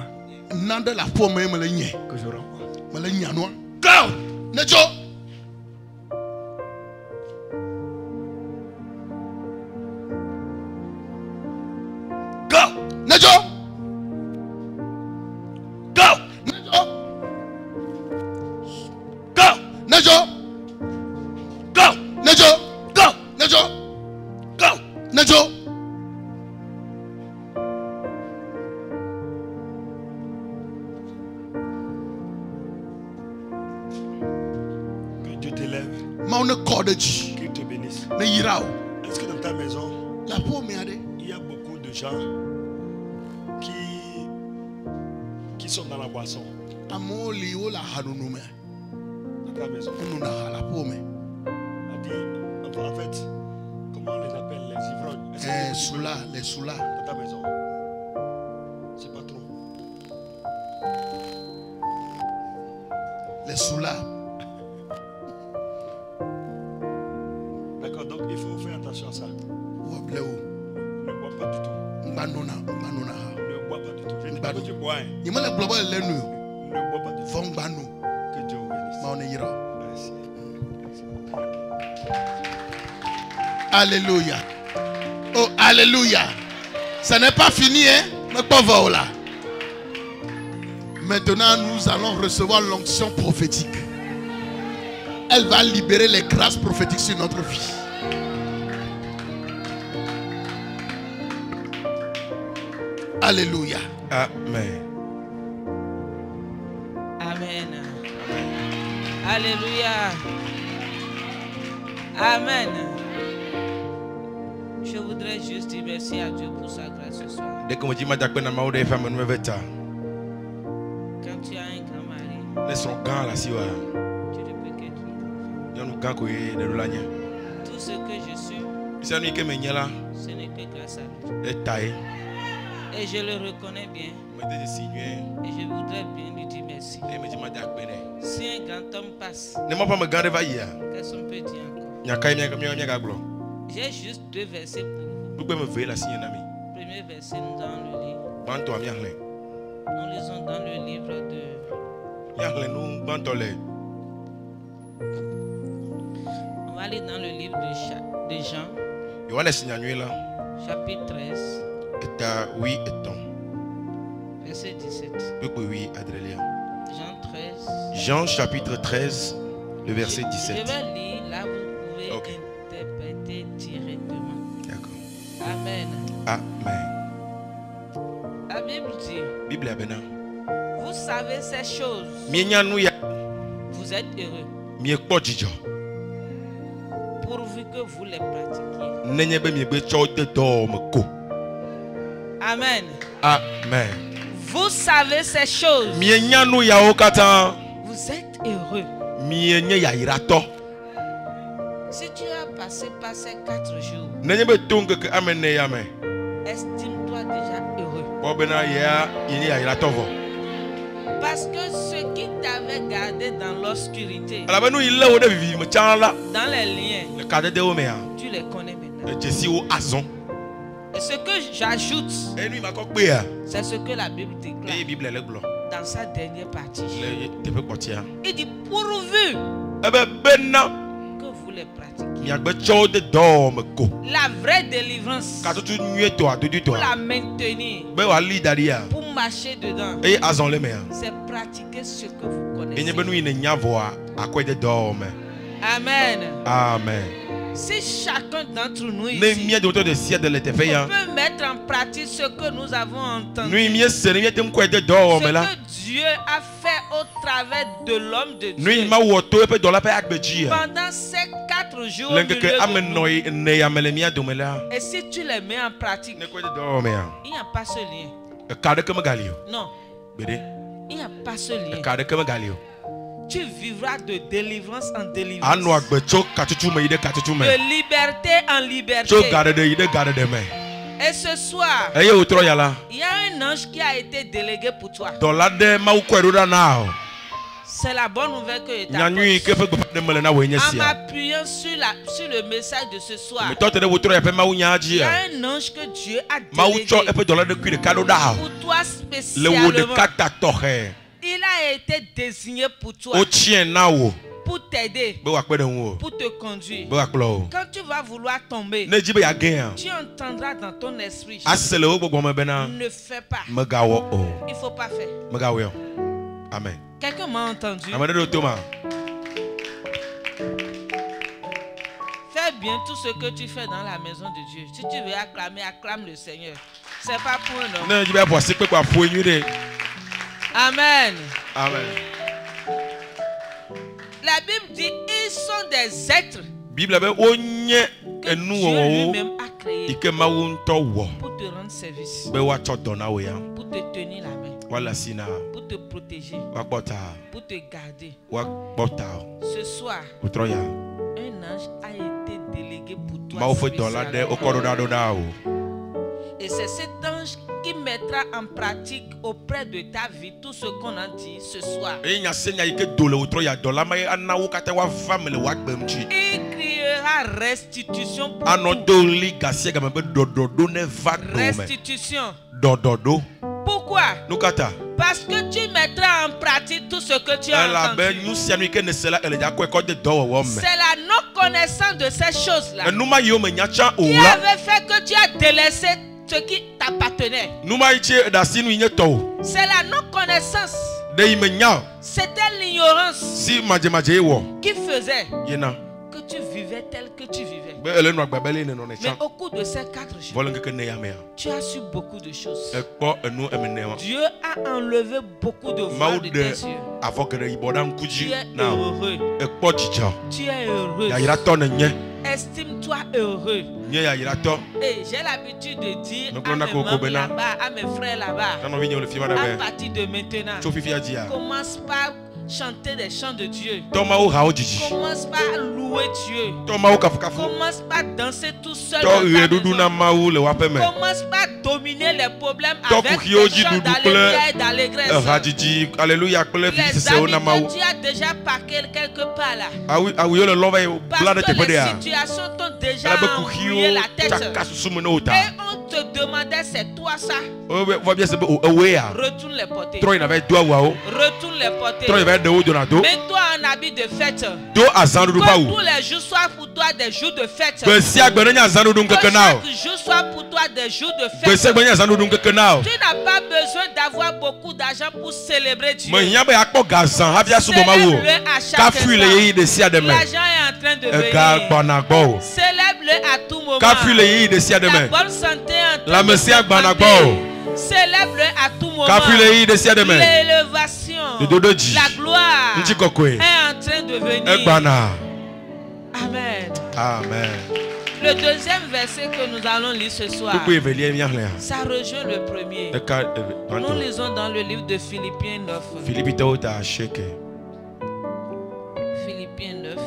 Nanda la pomme me le nye. Que je renvoie. Me le nye noa. Go! Nejo! Go! Nejo! Go! Nejo! Go! Nejo! Go! Nejo! Go! Nejo! Go! Nejo! Qu'il te bénisse. Est-ce que dans ta maison, il y a beaucoup de gens qui sont dans la boisson? Dans ta maison. En fait, comment on les appelle, les ivrognes? Les soula. Dans ta maison. C'est pas trop. Les soula. D'accord, donc il faut faire attention à ça. Ne bois pas du tout. Ne bois pas du tout. Je ne dis pas que tu bois. Ne bois pas du tout. Que Dieu vous bénisse. Merci. Alléluia. Oh, alléluia. Ça n'est pas fini, hein? Mais pas voilà. Maintenant, nous allons recevoir l'onction prophétique. Elle va libérer les grâces prophétiques sur notre vie. Alléluia. Amen. Amen. Alléluia. Amen. Je voudrais juste dire merci à Dieu pour sa grâce ce soir. Quand tu as un grand mari, tu ne peux qu'être une femme. Tout ce que je suis, ce n'est que grâce à lui. Et je le reconnais bien. Et je voudrais bien lui dire merci. Si un grand homme passe, qu'est-ce qu'on peut dire encore? J'ai juste deux versets pour vous. Premier verset, nous allons le lire. Nous lisons dans le livre de... On va aller dans le livre de Jean. Chapitre 13. Verset 17. Jean 13. Jean chapitre 13, le verset 17. Je vais lire, là vous pouvez interpréter directement. D'accord. Amen. Amen. La Bible dit, vous savez ces choses. Vous êtes heureux. Pourvu que vous les pratiquiez. Amen. Amen. Vous savez ces choses. Vous êtes heureux. Si tu as passé par ces 4 jours, estime-toi déjà heureux. Parce que ce qui t'avait gardé dans l'obscurité, dans les liens, tu les connais maintenant. Et ce que j'ajoute, c'est ce que la Bible déclare dans sa dernière partie. Il dit pourvu que vous les pratiquiez. La vraie délivrance, pour la maintenir, pour marcher dedans, c'est pratiquer ce que vous connaissez. Amen. Amen. Si chacun d'entre nous ici, on peut mettre pratique ce que nous avons entendu. Ce que Dieu a fait au travers de l'homme de Dieu. Pendant ces 4 jours du et si tu les mets en pratique, il n'y a pas ce lien. Non. Il n'y a pas ce lien. Tu vivras de délivrance en délivrance. De liberté en liberté. Et ce soir, il y a un ange qui a été délégué pour toi. C'est la bonne nouvelle que je t'apporte. En m'appuyant sur le message de ce soir, il y a un ange que Dieu a délégué pour toi spécialement. Il a été désigné pour toi, pour t'aider, pour te conduire. Quand tu vas vouloir tomber, tu entendras dans ton esprit, ne fais pas. Il ne faut pas faire. Amen. Quelqu'un m'a entendu? Fais bien tout ce que tu fais dans la maison de Dieu. Si tu veux acclamer, acclame le Seigneur. C'est pas pour un homme. Amen. Amen. La Bible dit ils sont des êtres que Dieu lui-même a créés pour te rendre service, pour te tenir la main, pour te protéger, pour te garder. Ce soir, un ange a été délégué pour toi spécialement. Et c'est cet ange qui mettra en pratique auprès de ta vie tout ce qu'on a dit ce soir. Il criera restitution pour restitution. Pourquoi? Parce que tu mettras en pratique tout ce que tu as entendu. C'est la non-connaissance de ces choses-là qui avait fait que tu as délaissé ce qui t'appartenait. C'est la non-connaissance. C'était l'ignorance qui faisait que tu vivais tel que tu vivais. Mais au cours de ces 4 jours, tu as su beaucoup de choses. Dieu a enlevé beaucoup de voiles de tes yeux. Tu es heureux. Tu es heureux. Estime-toi heureux. Et j'ai l'habitude de dire à mes membres là-bas, à mes frères là-bas, à partir de maintenant, commence par chanter des chants de Dieu. Commence par louer Dieu. Commence par danser tout seul. Commence par dominer les problèmes avec des chants d'alléluia et d'allégresse. Les amis que tu as déjà parqué quelque part là. Parce que les situations t'ont déjà embrouillé la tête. Et on te demandait c'est toi ça. Retourne les porter. Retourne les porter. Mets-toi en habit de fête. Que tous les jours soient pour toi des jours de fête. Que chaque jour soit pour toi des jours de fête. Tu n'as pas besoin d'avoir beaucoup d'argent pour célébrer Dieu. Célèbre-le à chaque instant. L'argent est en train de venir. Célèbre-le à tout moment. La bonne santé est en train de venir. Célèbre à tout moment. L'élévation, la gloire est en train de venir. Amen. Amen. Le deuxième verset que nous allons lire ce soir, ça rejoint le premier. Nous lisons dans le livre de Philippiens 9. Philippiens 9.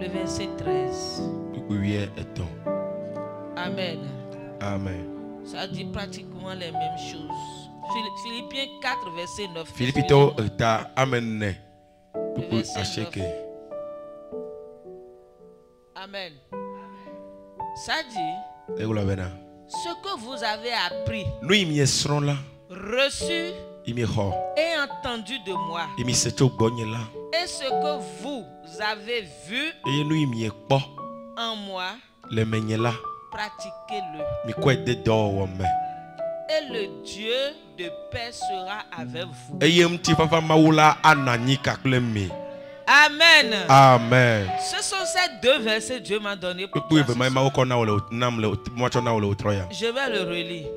Le verset 13. Amen. Amen. Ça dit pratiquement les mêmes choses. Philippiens 4, verset 9. Verset 9. Amen. Ça dit ce que vous avez appris, reçu et entendu de moi, et ce que vous avez vu en moi, pratiquez-le. Et le Dieu de paix sera avec vous. Amen. Amen. Ce sont ces deux versets que Dieu m'a donné pour toi. Je vais le relire.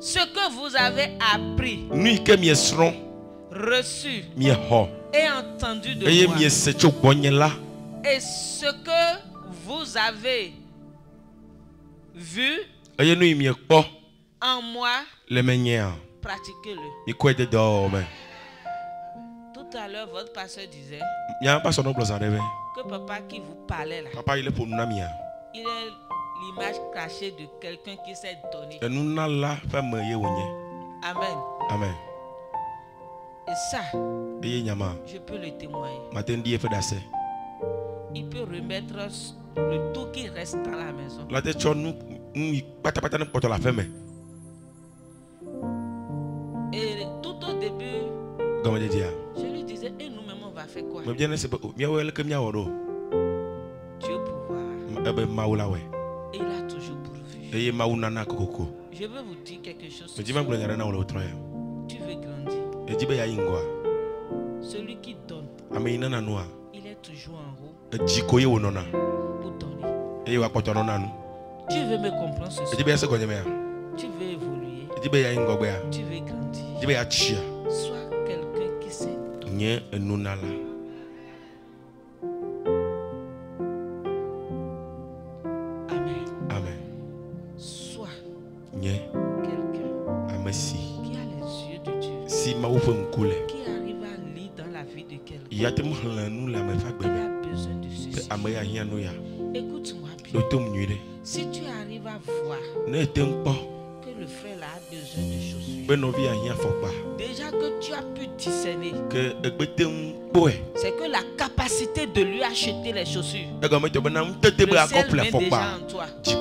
Ce que vous avez appris, reçu et entendu de moi, et ce que vous avez vu en moi, pratiquez-le. Tout à l'heure, votre pasteur disait que papa qui vous parlait là, il est l'image cachée de quelqu'un qui s'est donné. Amen. Amen. Et ça, je peux le témoigner. Il peut remettre le tout qui reste dans la maison. Et tout au début, je lui disais, et nous-mêmes on va faire quoi? Dieu pourvoira. Et il a toujours pourvu. Je veux vous dire quelque chose. Tu veux grandir. Celui qui donne, il est toujours en haut pour donner. Tu veux me comprendre ce soir? Tu veux évoluer? Tu veux grandir? Sois quelqu'un qui sait donner. Amen. Amen. Sois quelqu'un qui a les yeux de Dieu, qui arrive à lire dans la vie de quelqu'un. Il a besoin de ceci. Écoute-moi bien. Si tu arrives à voir que le frère là a besoin de chaussures, déjà que tu as pu discerner, c'est que la capacité de lui acheter les chaussures, le ciel met déjà en toi. Je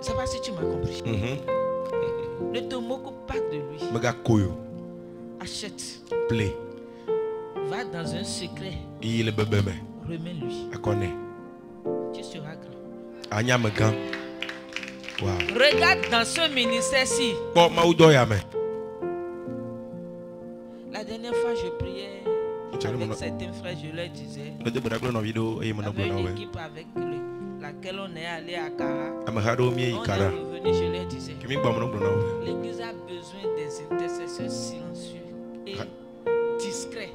ne sais pas si tu m'as compris. Ne te moque pas de lui. Achète. Va dans un secret. Remets-lui. Tu seras grand. Wow. Regarde dans ce ministère-ci. La dernière fois, je priais avec certains frères, je leur disais, il y avait une équipe avec laquelle on est allé à Kara. On est revenu, je leur disais, l'église a besoin des intercesseurs silencieux et discrets.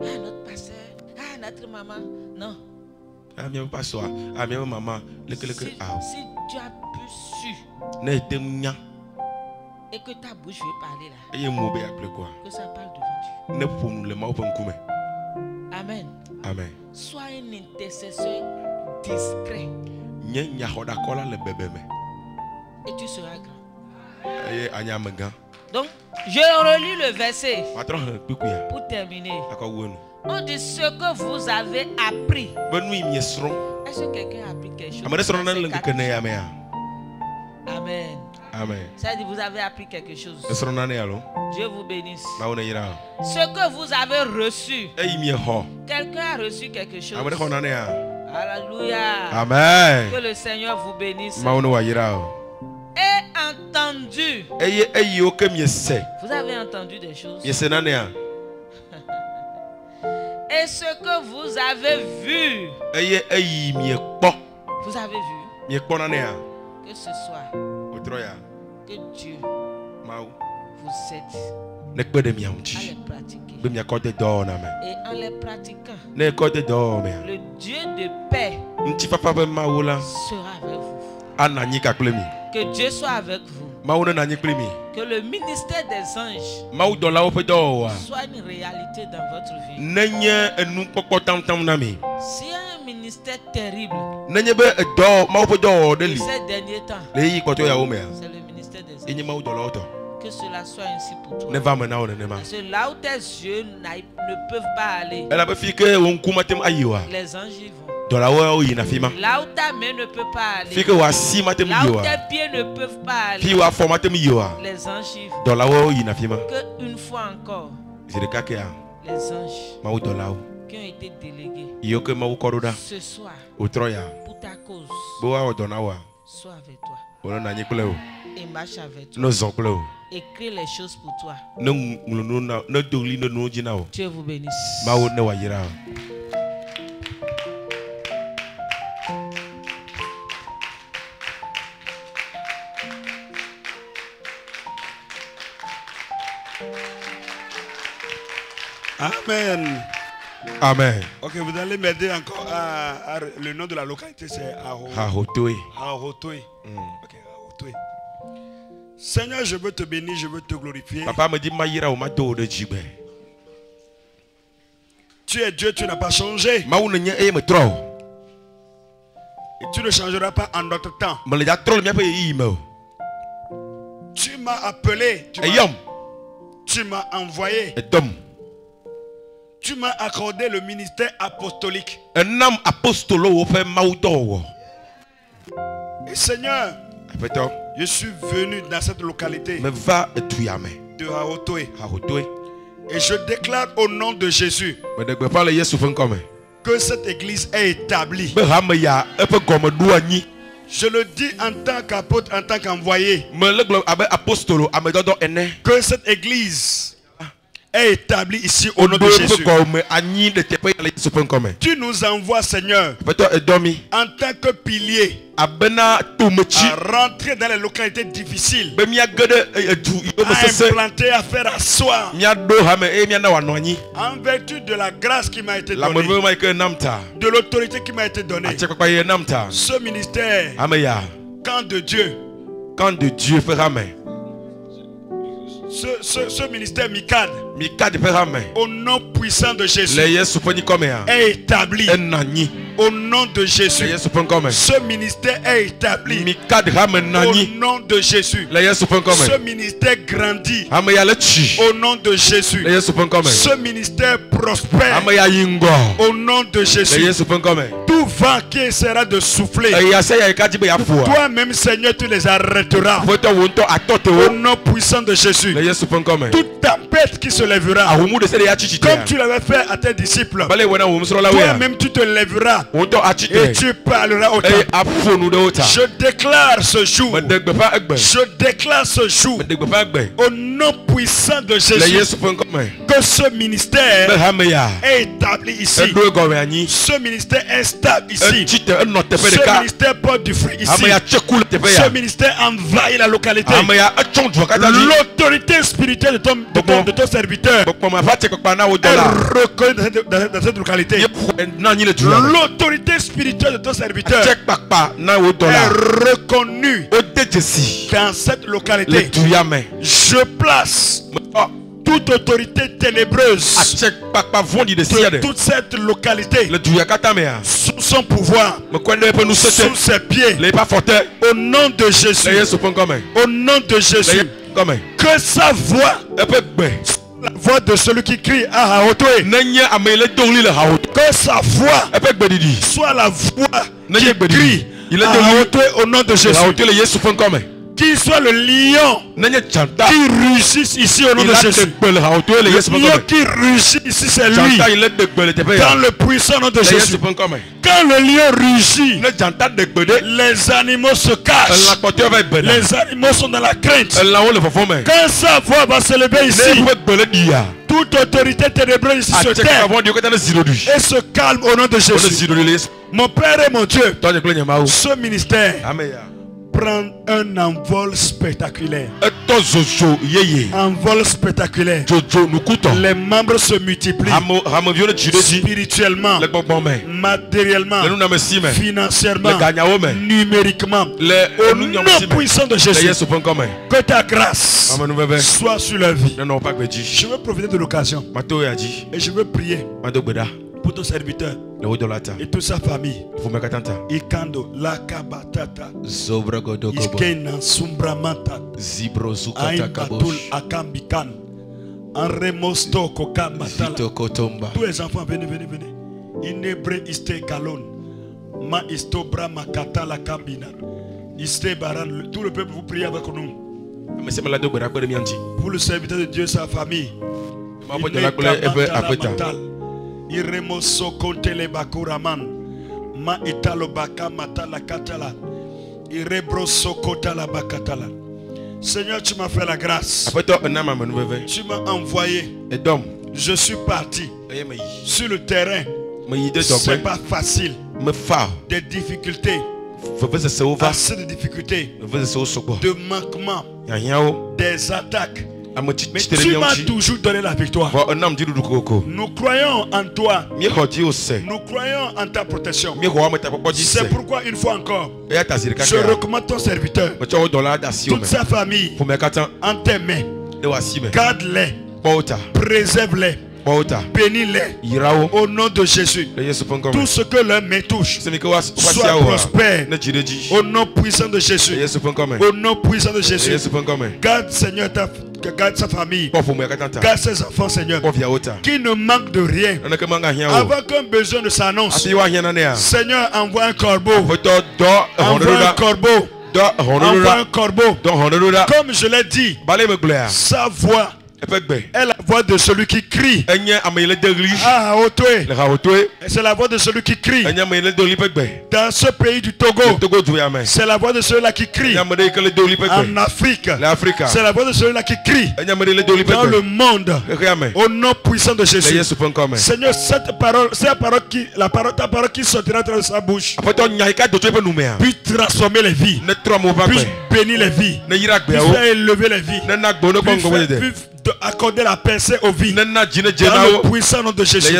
Notre pasteur, notre maman, non. Si tu as pu su et que ta bouche veut parler là, que ça parle devant Dieu. Amen. Amen. Sois un intercesseur discret et tu seras grand. Donc, je relis le verset pour terminer. On dit ce que vous avez appris. Est-ce que quelqu'un a appris quelque chose? Amen. Amen. Ça dit vous avez appris quelque chose. Dieu vous bénisse. Ce que vous avez reçu. Quelqu'un a reçu quelque chose. Alléluia. Amen. Que le Seigneur vous bénisse. Et entendu. Vous avez entendu des choses. Et ce que vous avez vu. Vous avez vu. Que ce soit. Que Dieu vous aide à les pratiquer. Et en les pratiquant, le Dieu de paix sera avec vous. Que Dieu soit avec vous. Que le ministère des anges soit une réalité dans votre vie. Si un ministère terrible ces derniers temps, c'est le ministère des anges. Que cela soit ainsi pour toi. Parce que là où tes yeux ne peuvent pas aller, les anges y vont. Là où ta main ne peut pas aller, là où tes pieds ne peuvent pas aller, les anges y vont. Que une fois encore, les anges qui ont été délégués ce soir pour ta cause soient avec toi. Et marche avec toi. Nos oncles. Écris les choses pour toi. Dieu vous bénisse. Amen. Amen. Ok, vous allez m'aider encore le nom de la localité, c'est Ahotoé. Ahotoé. Ok, Ahotoé. Seigneur, je veux te bénir, je veux te glorifier. Papa me dit tu es Dieu, tu n'as pas changé. Et tu ne changeras pas en notre temps. Tu m'as appelé. Tu m'as envoyé. Tu m'as accordé le ministère apostolique. Et Seigneur, je suis venu dans cette localité de Ahotoé. Et je déclare au nom de Jésus que cette église est établie. Je le dis en tant qu'apôtre, en tant qu'envoyé, que cette église est établie ici au nom de Jésus. Tu nous envoies, Seigneur, en tant que pilier, à rentrer dans les localités difficiles, à implanter, à faire asseoir, en vertu de la grâce qui m'a été donnée, de l'autorité qui m'a été donnée. Ce ministère, camp de Dieu, ce ministère Mikad, au nom puissant de Jésus, est établi. Au nom de Jésus, ce ministère est établi. Au nom de Jésus, ce ministère grandit. Au nom de Jésus, ce ministère prospère. Au nom de Jésus, tout vent qui essaiera de souffler, toi-même, Seigneur, tu les arrêteras. Au nom puissant de Jésus, toute tempête qui se lèvera, comme tu l'avais fait à tes disciples, toi-même tu te lèveras et tu parleras au temps. Je déclare ce jour, au nom puissant de Jésus, que ce ministère est établi ici. Ce ministère est stable ici. Ce ministère porte du fruit ici. Ce ministère envahit la localité. L'autorité spirituelle de ton serviteur est reconnue dans cette localité. L'autorité spirituelle de ton serviteur est reconnue dans cette localité. Je place toute autorité ténébreuse de toute cette localité sous son pouvoir, sous ses pieds, au nom de Jésus, au nom de Jésus, que sa voix, la voix de celui qui crie à Ahotoé, que sa voix soit la voix qui crie à Ahotoé au nom de Jésus. Qu'il soit le lion qui rugisse ici au nom de Jésus. Le lion qui rugit ici, c'est lui. Dans le puissant nom de Jésus. Quand le lion rugit, les animaux se cachent. Les animaux sont dans la crainte. Quand sa voix va se lever ici, toute autorité ténébreuse ici se tait et se calme au nom de Jésus. Mon Père et mon Dieu, ce ministère prend un envol spectaculaire. Un vol spectaculaire. Les membres se multiplient spirituellement, matériellement, financièrement, numériquement. Au nom puissant de Jésus, que ta grâce soit sur leur vie. Je veux profiter de l'occasion et je veux prier pour ton serviteur et toute sa famille. Ikando lakabatata iskena sumbramata aimbatul akambikan anremosto kokamatala. Tous les enfants, venez. Inebre iste kalon ma istobra makata la kambina iste baran. Tout le peuple, vous priez avec nous pour le serviteur de Dieu, sa famille. Iremoso kontele bakuraman ma italo baka matala katala Seigneur, tu m'as fait la grâce. Tu m'as envoyé. Je suis parti sur le terrain. C'est pas facile. Des difficultés. Assez de difficultés. De manquements. Des attaques. Mais tu m'as toujours donné la victoire. Nous croyons en toi. Nous croyons en ta protection. C'est pourquoi une fois encore, je recommande ton serviteur, toute sa famille, en tes mains. Garde-les, préserve-les, bénis-les au nom de Jésus. Tout ce que leurs mains touchent soit prospère au nom puissant de Jésus. Au nom puissant de Jésus. Garde, Seigneur, garde sa famille, garde ses enfants, Seigneur, qui ne manquent de rien. Avant qu'un besoin ne s'annonce, Seigneur, envoie un corbeau. Envoie un corbeau. Envoie un corbeau. Comme je l'ai dit, sa voix est la voix de celui qui crie. Ah, c'est la voix de celui qui crie. Dans ce pays du Togo, c'est la voix de celui-là qui crie. En Afrique, c'est la voix de celui-là qui crie. Dans le monde, au nom puissant de Jésus. Seigneur, ta parole qui sortira de sa bouche puis transformer les vies, puis bénir les vies, puis faire élever les vies, accorder la percée aux vies dans le puissant nom de Jésus.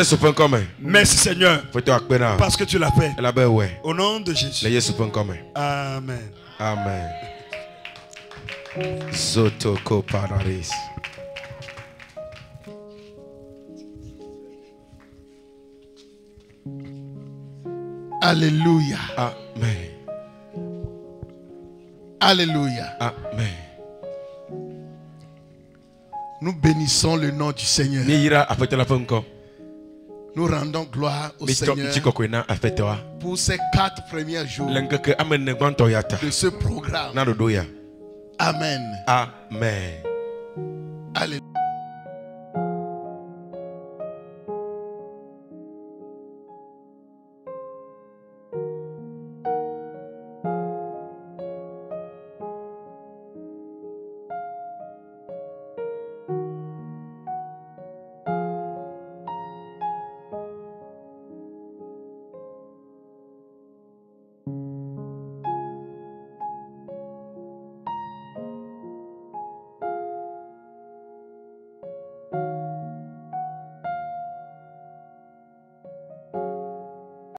Merci Seigneur parce que tu l'as fait. Au nom de Jésus. Amen. Amen. Zotoko Pararis. Alléluia. Amen. Alléluia. Amen. Nous bénissons le nom du Seigneur. Nous rendons gloire au Seigneur pour ces 4 premiers jours de ce programme. Amen. Amen.